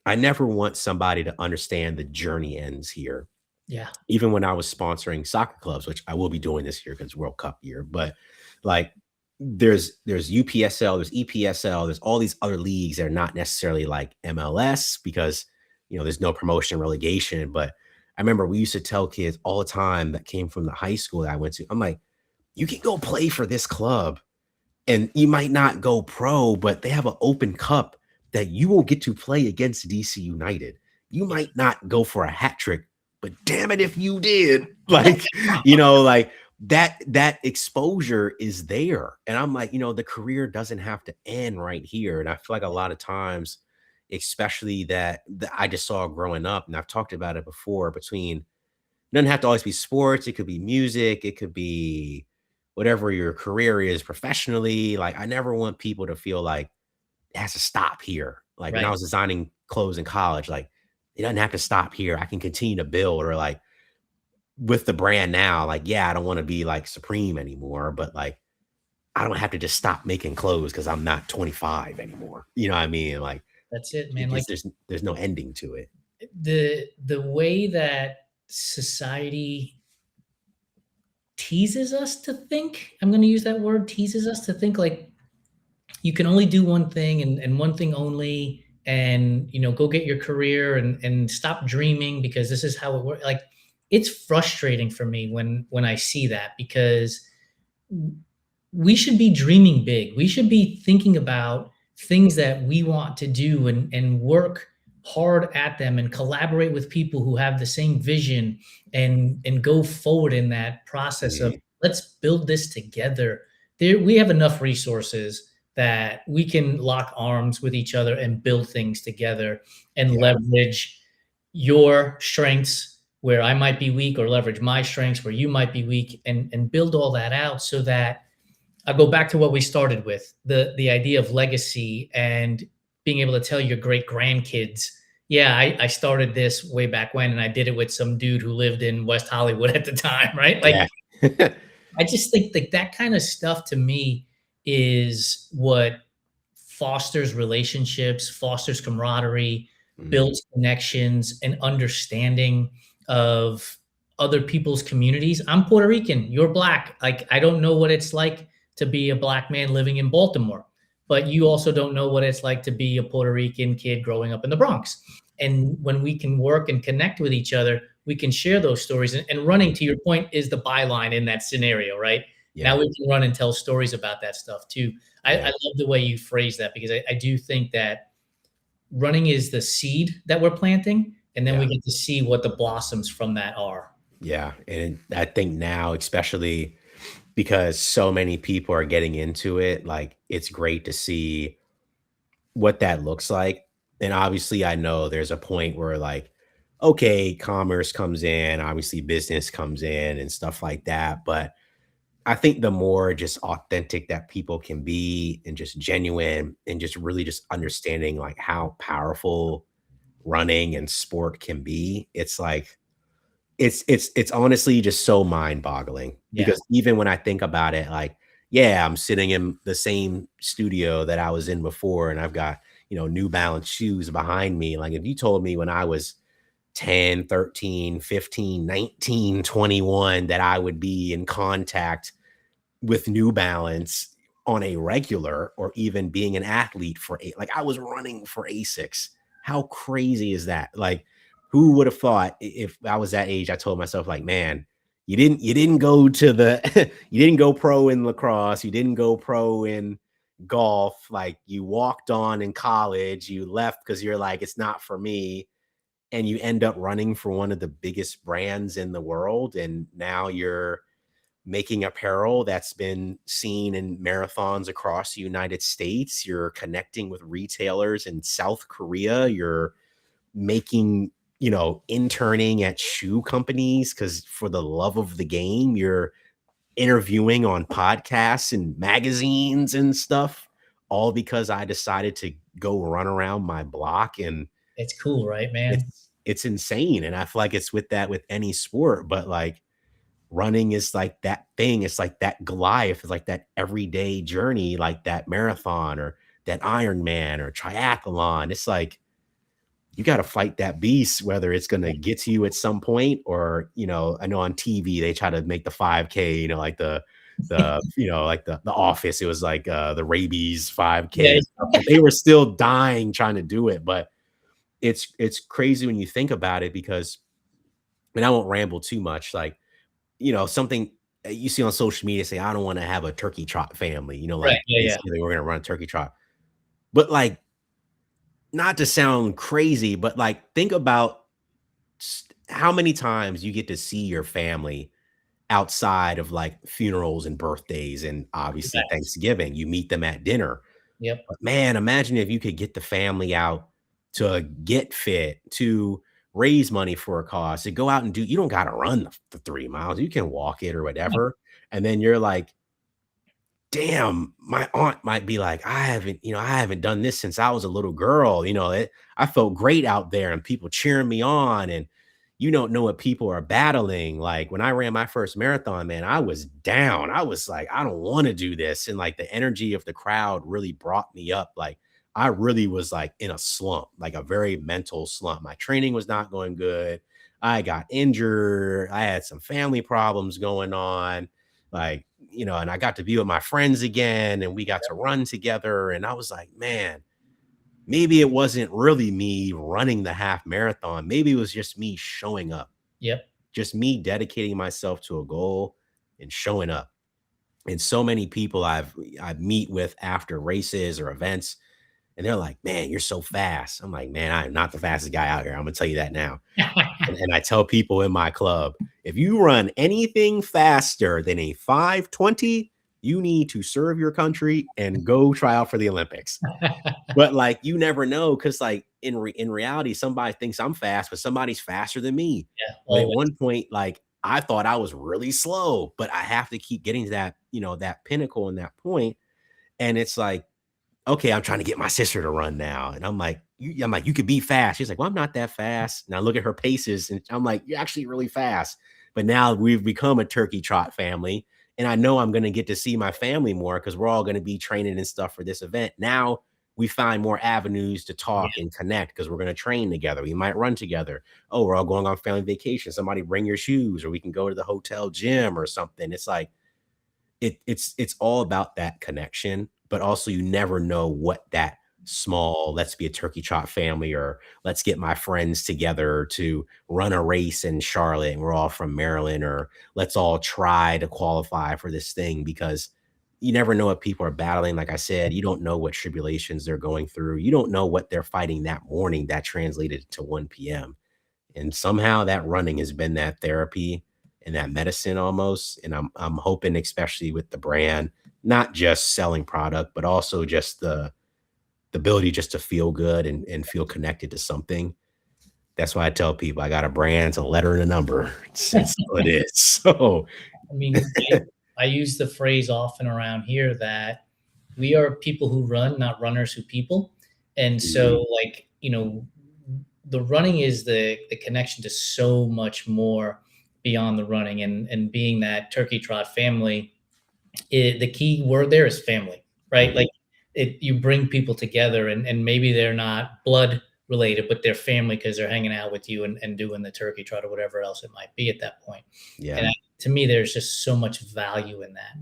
I never want somebody to understand the journey ends here. Yeah. Even when I was sponsoring soccer clubs, which I will be doing this year because it's World Cup year, but like there's UPSL, there's EPSL, there's all these other leagues that are not necessarily like MLS because there's no promotion relegation. But I remember we used to tell kids all the time that came from the high school that I went to, I'm like, "You can go play for this club and you might not go pro, but they have an open cup that you will get to play against DC United. You might not go for a hat trick, but damn it if you did." Like, like that exposure is there. And I'm like, the career doesn't have to end right here. And I feel like a lot of times, especially that I just saw growing up, and I've talked about it before, between, it doesn't have to always be sports. It could be music. It could be whatever your career is professionally. Like, I never want people to feel like it has to stop here. Like when I Right. was designing clothes in college, like it doesn't have to stop here. I can continue to build. Or like with the brand now, like, yeah, I don't want to be like Supreme anymore, but like I don't have to just stop making clothes because I'm not 25 anymore. You know what I mean? Like That's it, man. it Like just, there's no ending to it. the way that society teases us to think, I'm going to use that word, teases us to think like you can only do one thing and one thing only, and go get your career and stop dreaming because this is how it works. Like it's frustrating for me when I see that, because we should be dreaming big. We should be thinking about things that we want to do and work hard at them and collaborate with people who have the same vision and go forward in that process of Mhm. let's build this together. We have enough resources that we can lock arms with each other and build things together and Yeah. leverage your strengths where I might be weak, or leverage my strengths where you might be weak, and build all that out so that I go back to what we started with, the idea of legacy and being able to tell your great grandkids, yeah, I started this way back when, and I did it with some dude who lived in West Hollywood at the time, right? Like, Yeah. I just think that that kind of stuff to me is what fosters relationships, fosters camaraderie, Mhm. builds connections and understanding of other people's communities. I'm Puerto Rican, you're black. Like, I don't know what it's like to be a black man living in Baltimore, but you also don't know what it's like to be a Puerto Rican kid growing up in the Bronx. And when we can work and connect with each other, we can share those stories. And running, to your point, is the byline in that scenario, right? Now Yeah. we can run and tell stories about that stuff too. I Yeah. love the way you phrase that, because I do think that running is the seed that we're planting, and then Yeah. we get to see what the blossoms from that are. Yeah. And I think now, especially because so many people are getting into it, like, it's great to see what that looks like. And obviously, I know there's a point where, like, okay, commerce comes in, obviously business comes in and stuff like that. But I think the more just authentic that people can be and just genuine and just really just understanding like how powerful running and sport can be, it's like it's honestly just so mind-boggling Yeah. because even when I think about it, like, yeah, I'm sitting in the same studio that I was in before, and I've got, New Balance shoes behind me. Like, if you told me when I was 10, 13, 15, 19, 21 that I would be in contact with New Balance on a regular or even being an athlete for like I was running for Asics. How crazy is that? Like, who would have thought if I was that age? I told myself, like, man, you didn't go to the you didn't go pro in lacrosse, you didn't go pro in golf, like you walked on in college, you left because you're like, it's not for me, and you end up running for one of the biggest brands in the world, and now you're making apparel that's been seen in marathons across the United States. You're connecting with retailers in South Korea. You're making, interning at shoe companies because for the love of the game, you're interviewing on podcasts and magazines and stuff, all because I decided to go run around my block. And It's cool, right, man? it's insane. And I feel like it's with that with any sport, but like running is like that thing. It's like that Goliath. It's like that everyday journey, like that marathon or that Ironman or triathlon. It's like you got to fight that beast, whether it's going to get to you at some point or, I know on TV they try to make the 5K, like like the office. It was like the rabies 5K Yeah. and stuff, but they were still dying trying to do it. But it's crazy when you think about it because, and I won't ramble too much, like, something you see on social media say, I don't want to have a turkey trot family, Right. like Yeah. Yeah. Thanksgiving, we're going to run a turkey trot. But like, not to sound crazy, but like, think about how many times you get to see your family outside of like funerals and birthdays and obviously Yes. Thanksgiving. You meet them at dinner. Yep. But man, imagine if you could get the family out to get fit, to raise money for a cause, to go out and do, you don't got to run the 3 miles. You can walk it or whatever. And then you're like, damn, my aunt might be like, I haven't done this since I was a little girl. I felt great out there and people cheering me on. And you don't know what people are battling. Like when I ran my first marathon, man, I was down. I was like, I don't want to do this. And like the energy of the crowd really brought me up. Like I really was like in a slump, like a very mental slump. My training was not going good. I got injured. I had some family problems going on. Like, and I got to be with my friends again and we got to run together. And I was like, man, maybe it wasn't really me running the half marathon. Maybe it was just me showing up, Yep. just me dedicating myself to a goal and showing up. And so many people I meet with after races or events, and they're like, man, you're so fast. I'm like, man, I'm not the fastest guy out here. I'm gonna tell you that now. And I tell people in my club, if you run anything faster than a 5:20, You need to serve your country and go try out for the Olympics. But like, you never know because like in reality, somebody thinks I'm fast, but somebody's faster than me. Yeah, But at always. one point, like I thought I was really slow, but I have to keep getting to that, that pinnacle and that point. And it's like, okay, I'm trying to get my sister to run now. And I'm like, you could be fast. She's like, well, I'm not that fast. And I look at her paces and I'm like, you're actually really fast. But now we've become a turkey trot family. And I know I'm going to get to see my family more because we're all going to be training and stuff for this event. Now we find more avenues to talk and connect because we're going to train together. We might run together. Oh, we're all going on family vacation. Somebody bring your shoes, or we can go to the hotel gym or something. It's like, it's all about that connection, but also you never know what that small let's be a turkey trot family, or let's get my friends together to run a race in Charlotte and we're all from Maryland, or let's all try to qualify for this thing, because you never know what people are battling. Like I said, you don't know what tribulations they're going through. You don't know what they're fighting that morning that translated to 1 p.m. And somehow that running has been that therapy and that medicine almost. And I'm hoping, especially with the brand, not just selling product, but also just the ability just to feel good and feel connected to something. That's why I tell people I got a brand, it's a letter and a number. It's all it is. So I mean, I use the phrase often around here that we are people who run, not runners who people. And mhm, so, like, the running is the connection to so much more beyond the running, and being that turkey trot family, the key word there is family, right? mhm, Like you bring people together, and maybe they're not blood related, but they're family because they're hanging out with you and doing the turkey trot or whatever else it might be at that point. And yeah. to me, there's just so much value in that.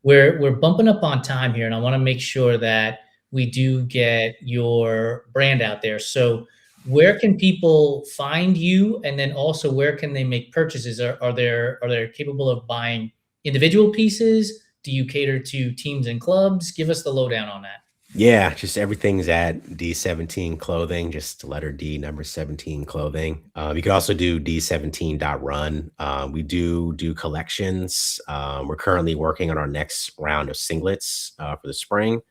We're bumping up on time here, and I want to make sure that we do get your brand out there. So, where can people find you, and then also where can they make purchases? Are they capable of buying individual pieces? Do you cater to teams and clubs? Give us the lowdown on that. Yeah, just everything's at D17 Clothing, just letter D, number 17 Clothing. You can also do D17.run. We do collections. We're currently working on our next round of singlets for the spring.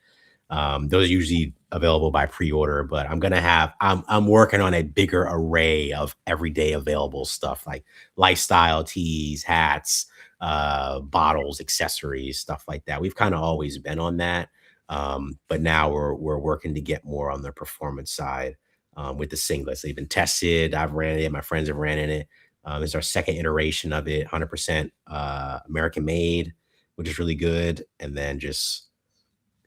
Those are usually available by pre-order, but I'm working on a bigger array of everyday available stuff like lifestyle tees, hats, bottles, accessories, stuff like that. We've kind of always been on that. But now we're working to get more on the performance side with the singlets. They've been tested. I've ran it. My friends have ran in it. It's our second iteration of it, 100% American made, which is really good. And then just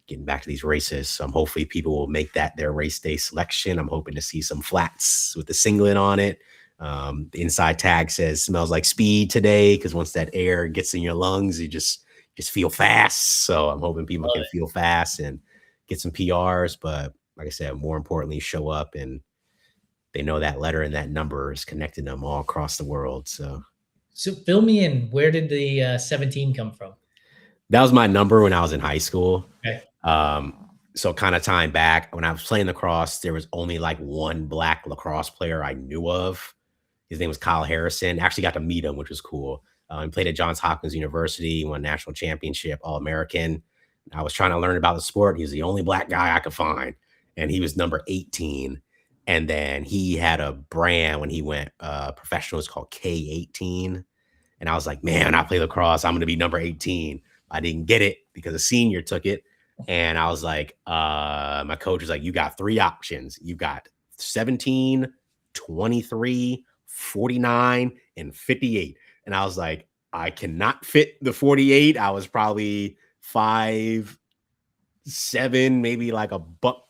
getting back to these races. Hopefully people will make that their race day selection. I'm hoping to see some flats with the singlet on it. The inside tag says smells like speed today, because once that air gets in your lungs, you just feel fast. So I'm hoping people Love can it. feel fast and get some PRs. But like I said, more importantly, show up and they know that letter and that number is connecting them all across the world. So So fill me in. Where did the 17 come from? that was my number when I was in high school. Okay. Um, so kind of time back when I was playing lacrosse, there was only like one black lacrosse player I knew of. His name was Kyle Harrison. Actually got to meet him, which was cool. He played at Johns Hopkins University, won national championship, All American. I was trying to learn about the sport. He was the only black guy I could find, and he was number 18. And then he had a brand when he went professional. It's called K18. And I was like, man, I play lacrosse. I'm going to be number 18. I didn't get it because a senior took it. And I was like, my coach was like, you got three options. You got 17, 23, 49, and 58. And I was like, I cannot fit the 48. I was probably 5'7", maybe like a buck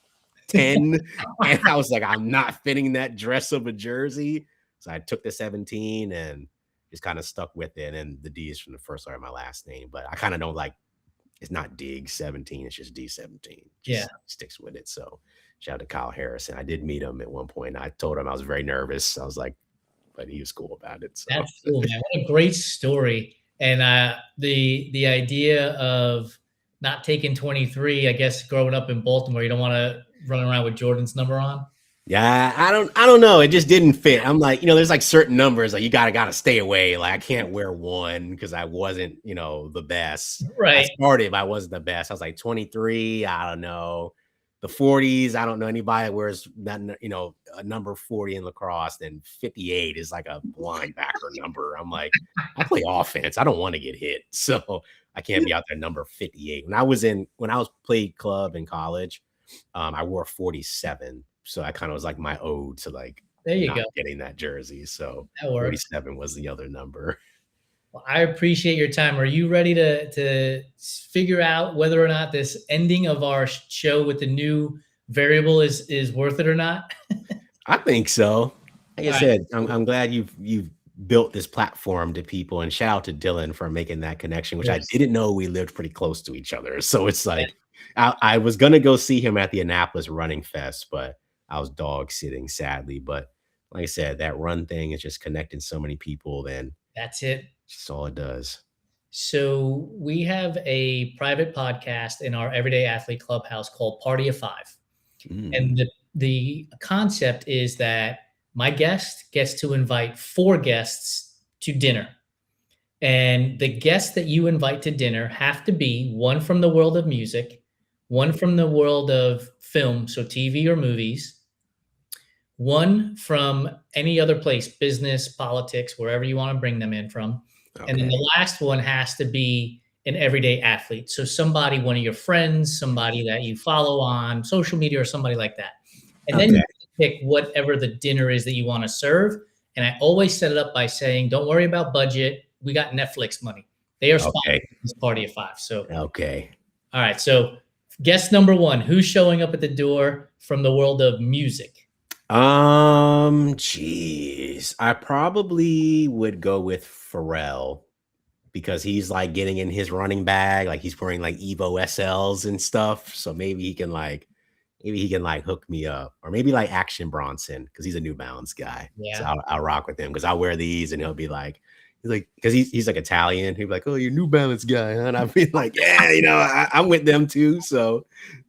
10. And I was like, I'm not fitting that dress of a jersey. So I took the 17 and just kind of stuck with it. And the D is from the first letter of my last name, but I kind of don't like, it's not Diggs 17, it's just D17. Yeah. Just sticks with it. So shout out to Kyle Harrison. I did meet him at one point. I told him I was very nervous. I was like, but he was cool about it. So That's cool, man. What a great story. And the idea of not taking 23, I guess growing up in Baltimore, you don't want to run around with Jordan's number on. Yeah, I don't know. It just didn't fit. I'm like, there's like certain numbers like you gotta stay away. Like I can't wear one because I wasn't, the best. I Right. started, but I wasn't the best. I was like 23. I don't know. The 40s, I don't know anybody that wears that, a number 40 in lacrosse. Then 58 is like a linebacker number. I'm like, I play offense. I don't want to get hit. So I can't be out there number 58. When I was played club in college, I wore 47. So I kind of was like my ode to like There you not go. getting that jersey. So That works. 47 was the other number. Well, I appreciate your time. Are you ready to figure out whether or not this ending of our show with the new variable is worth it or not? I think so. Like I All right. said, I'm glad you've built this platform to people, and shout out to Dylan for making that connection, which I Yes. didn't know we lived pretty close to each other. So it's like I was gonna go see him at the Annapolis Running Fest, but I was dog sitting sadly. But like I said, that run thing is just connecting so many people, then That's it. that's all it does. So we have a private podcast in our Everyday Athlete Clubhouse called Party of Five. Mm, And the concept is that my guest gets to invite four guests to dinner. And the guests that you invite to dinner have to be one from the world of music, one from the world of film, so TV or movies, one from any other place, business, politics, wherever you want to bring them in from. And then okay. the last one has to be an everyday athlete. So somebody, one of your friends, somebody that you follow on social media or somebody like that. And then Okay. you pick whatever the dinner is that you want to serve. And I always set it up by saying, don't worry about budget. We got Netflix money. They are Okay. sponsoring this party of five. So, Okay. all right. So, guest number one, who's showing up at the door from the world of music? Geez. I probably would go with Pharrell because he's like getting in his running bag, like he's wearing like Evo SLs and stuff. So maybe he can like hook me up, or maybe like Action Bronson because he's a New Balance guy. So Yeah. I'll rock with him because I'll wear these and he's like, because he's like Italian. He'd be like, "Oh, you're New Balance guy," huh? And I'd be like, "Yeah, I'm with them too." So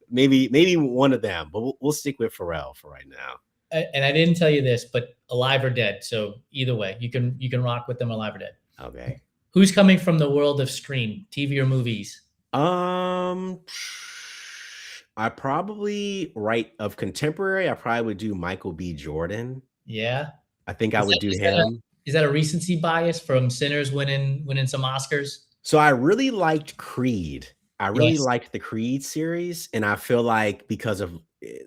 maybe one of them, but we'll stick with Pharrell for right now. And I didn't tell you this, but alive or dead. So either way, you can rock with them alive or dead. Okay. Who's coming from the world of stream, TV or movies? Um, I probably right of contemporary. I probably would do Michael B. Jordan. Yeah. I think I Is would that do is that a him. is that a recency bias from Sinners winning some Oscars? So I really liked Creed. I really Yes. liked the Creed series, and I feel like because of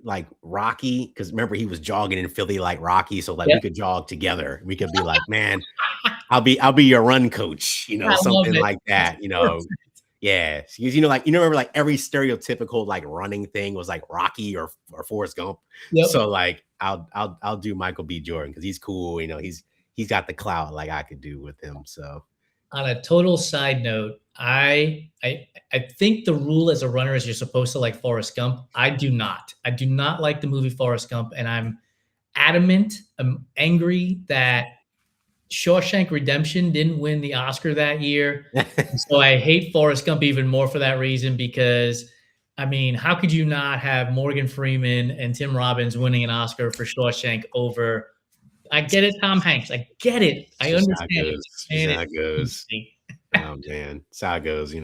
like Rocky, because remember he was jogging in Philly like Rocky, so like we Yep. could jog together. We could be like, man, I'll be your run coach, I love something it. like That's that. perfect. Yeah, because like remember like every stereotypical like running thing was like Rocky or Forrest Gump. Yep. So like I'll do Michael B. Jordan because he's cool. He's got the clout like I could do with him. So On a total side note, I think the rule as a runner is you're supposed to like Forrest Gump. I do not. I do not like the movie Forrest Gump, and I'm adamant. I'm angry that Shawshank Redemption didn't win the Oscar that year. So I hate Forrest Gump even more for that reason because, I mean, how could you not have Morgan Freeman and Tim Robbins winning an Oscar for Shawshank over? I get it, Tom Hanks. I get it. it's I just how understand it it. goes. It's just Man, how it goes. it's Oh man, it's how it goes.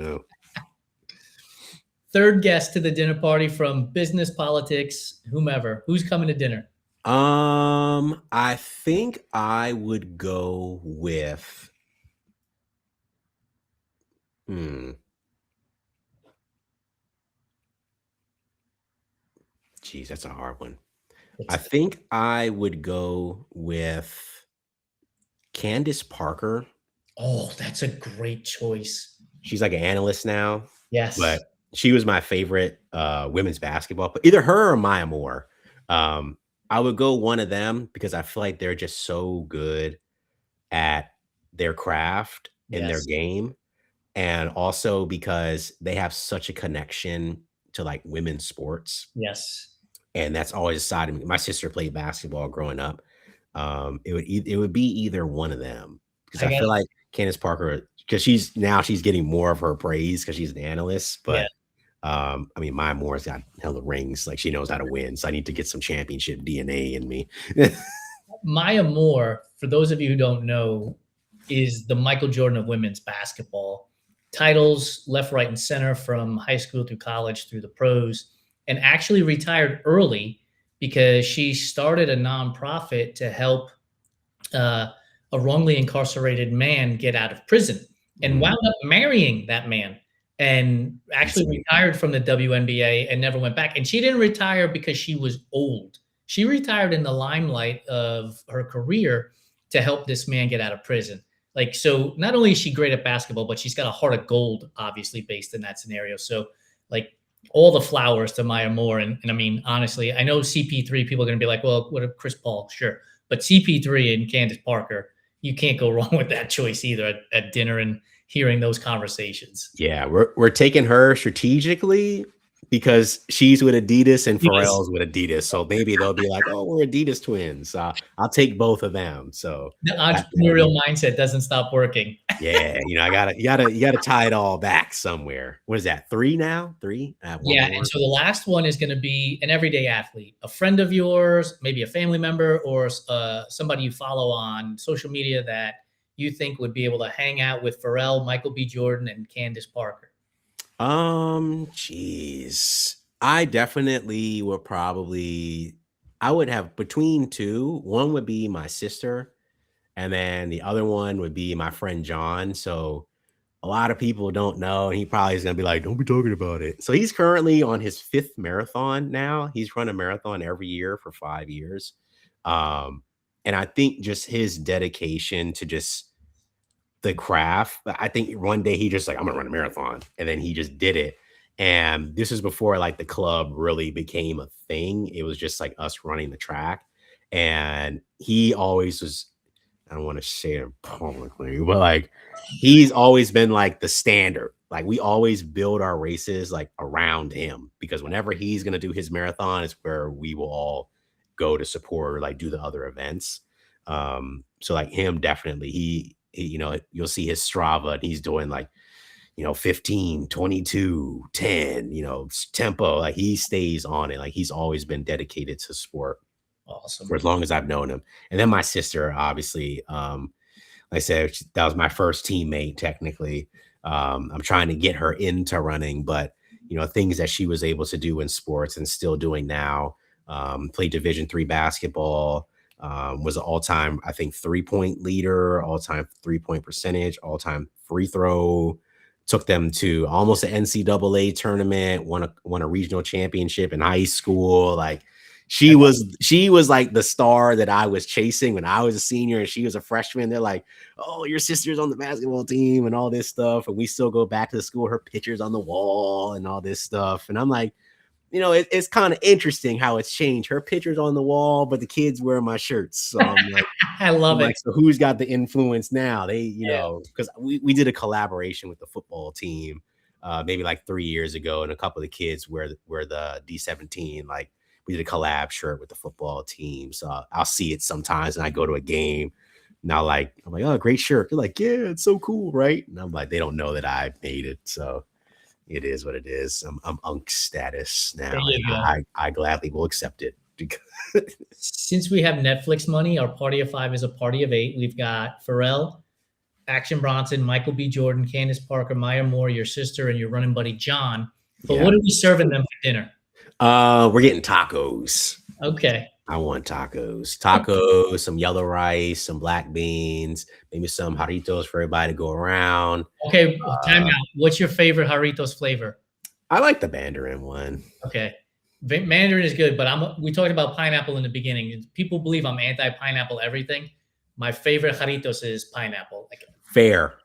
third guest to the dinner party from business, politics, whomever. Who's coming to dinner? I think I would go with hmm. Geez, that's a hard one. I It's, think I would go with Candace Parker. oh, that's a great choice. She's like an analyst now, Yes. but she was my favorite women's basketball. But either her or Maya Moore. I would go one of them because I feel like they're just so good at their craft and their Yes. game. And also because they have such a connection to like women's sports. Yes. And that's always a side of me. My sister played basketball growing up. It would be either one of them because I I got feel like Candace Parker because she's getting more of her praise because she's an analyst, yeah. but I mean, Maya Moore's got hella rings. Like she knows how to win. So I need to get some championship DNA in me. Maya Moore, for those of you who don't know, is the Michael Jordan of women's basketball. Titles left, right, and center from high school through college through the pros, and actually retired early because she started a nonprofit to help uh, a wrongly incarcerated man get out of prison and wound up marrying that man and actually retired from the WNBA and never went back. And she didn't retire because she was old. She retired in the limelight of her career to help this man get out of prison. Like, so not only is she great at basketball, but she's got a heart of gold, obviously, based in that scenario. So, like, all the flowers to Maya Moore. And I mean, honestly, I know CP3, people are going to be like, well, what if Chris Paul? Sure. But CP3 and Candace Parker, you can't go wrong with that choice either at dinner and hearing those conversations. Yeah, we're taking her strategically because she's with Adidas and Pharrell's with Adidas. So maybe they'll be like, "Oh, we're Adidas twins." I'll take both of them. So the entrepreneurial mindset doesn't stop working. Yeah, you gotta tie it all back somewhere. What is that? 3 now? 3? Yeah, and so the last one is going to be an everyday athlete, a friend of yours, maybe a family member, or somebody you follow on social media that you think would be able to hang out with Pharrell, Michael B. Jordan, and Candace Parker. Geez. I definitely would probably I would have between 2. One would be my sister, and then the other one would be my friend John. So a lot of people don't know, and he probably is gonna be like, "Don't be talking about it." So he's currently on his 5th marathon now. He's run a marathon every year for 5 years. Um, and I think just his dedication to just the craft. I think one day he just like, I'm gonna run a marathon, and then he just did it. And this is before like the club really became a thing. It was just like us running the track, and he always was. I don't want to say it publicly, but like he's always been like the standard. Like we always build our races like around him because whenever he's gonna do his marathon, it's where we will all go to support or like do the other events. So like him definitely you'll see his Strava and he's doing like 15, 22, 10, tempo. Like he stays on it. Like he's always been dedicated to sport Awesome. for as long as I've known him. And then my sister, obviously, like I said, that was my first teammate technically. I'm trying to get her into running, but things that she was able to do in sports and still doing now. Played Division III basketball. Was an all-time, I think, 3-point leader, all-time 3-point percentage, all-time free throw. Took them to almost an NCAA tournament. Won a regional championship in high school. Like she was like the star that I was chasing when I was a senior and she was a freshman. They're like, "Oh, your sister's on the basketball team and all this stuff." And we still go back to the school, her pictures on the wall and all this stuff. And I'm like, it's kind of interesting how it's changed. Her picture's on the wall, but the kids wear my shirts. So I'm like, I love it. So who's got the influence now? They, because we did a collaboration with the football team maybe like 3 years ago, and a couple of the kids wear the D17. Like we did a collab shirt with the football team. So I'll see it sometimes, and I go to a game. Now, I'm like, "Oh, great shirt." They're like, "Yeah, it's so cool, right?" And I'm like, they don't know that I made it, so. It is what it is. I'm unk status now, and I gladly will accept it. Since we have Netflix money, our party of 5 is a party of 8. We've got Pharrell, Action Bronson, Michael B. Jordan, Candace Parker, Maya Moore, your sister, and your running buddy John. But what are we serving them for dinner? We're getting tacos. Okay. I want tacos, some yellow rice, some black beans, maybe some jarritos for everybody to go around. Okay, time out. What's your favorite jarritos flavor? I like the mandarin one. Okay. Mandarin is good, but we talked about pineapple in the beginning. People believe I'm anti-pineapple everything. My favorite jarritos is pineapple. Fair.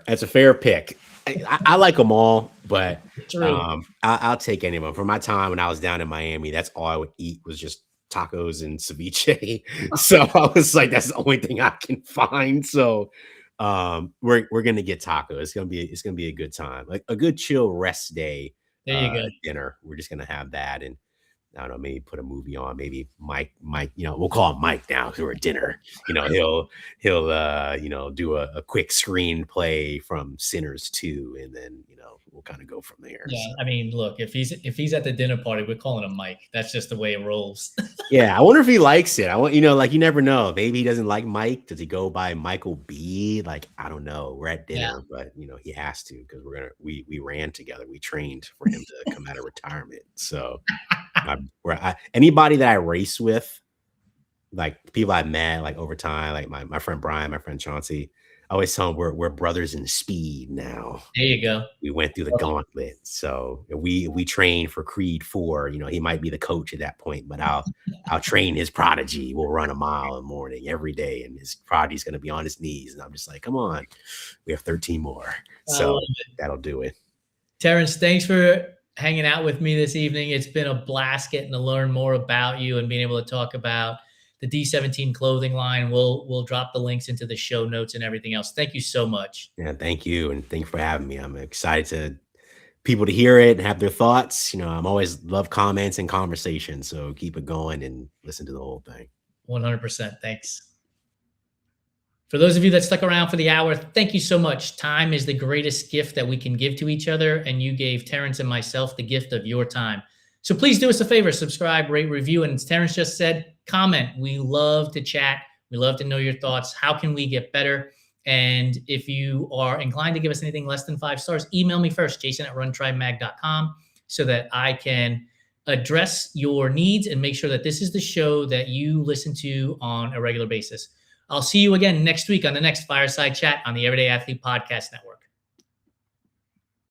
That's a fair pick. I like them all, but I'll take any of them. For my time when I was down in Miami, that's all I would eat was just tacos and ceviche. So I was like, that's the only thing I can find. So we're gonna get tacos. It's gonna be a good time, like a good chill rest day. There you go. Dinner. We're just gonna have that, and I don't know, maybe put a movie on, maybe Mike, we'll call him Mike now because we're at dinner. He'll do a quick screenplay from Sinners 2, and then, we'll kind of go from there. Yeah, So. I mean, look, if he's at the dinner party, we're calling him Mike. That's just the way it rolls. Yeah, I wonder if he likes it. I want, like, you never know. Maybe he doesn't like Mike. Does he go by Michael B? Like, I don't know. We're at dinner, but he has to because we ran together. We trained for him to come out of retirement. So anybody that I race with, like people I met like over time, like my friend Brian, my friend Chauncey, I always tell them we're brothers in speed now. There you go. We went through the gauntlet. So we train for Creed 4. He might be the coach at that point, but I'll train his prodigy. We'll run a mile in the morning every day, and his prodigy's going to be on his knees. And I'm just like, come on, we have 13 more. So that'll do it. Terrance, thanks for hanging out with me this evening. It's been a blast getting to learn more about you and being able to talk about the D17 Clothing line. We'll drop the links into the show notes and everything else. Thank you so much. Yeah, thank you. And thank you for having me. I'm excited to people to hear it and have their thoughts. I'm always love comments and conversation. So keep it going and listen to the whole thing. 100%. Thanks. For those of you that stuck around for the hour, thank you so much. Time is the greatest gift that we can give to each other, and you gave Terrance and myself the gift of your time. So please do us a favor, subscribe, rate, review, and as Terrance just said, comment. We love to chat. We love to know your thoughts. How can we get better? And if you are inclined to give us anything less than 5 stars, email me first, jason@runtribemag.com, so that I can address your needs and make sure that this is the show that you listen to on a regular basis. I'll see you again next week on the next Fireside Chat on the Everyday Athlete Podcast Network.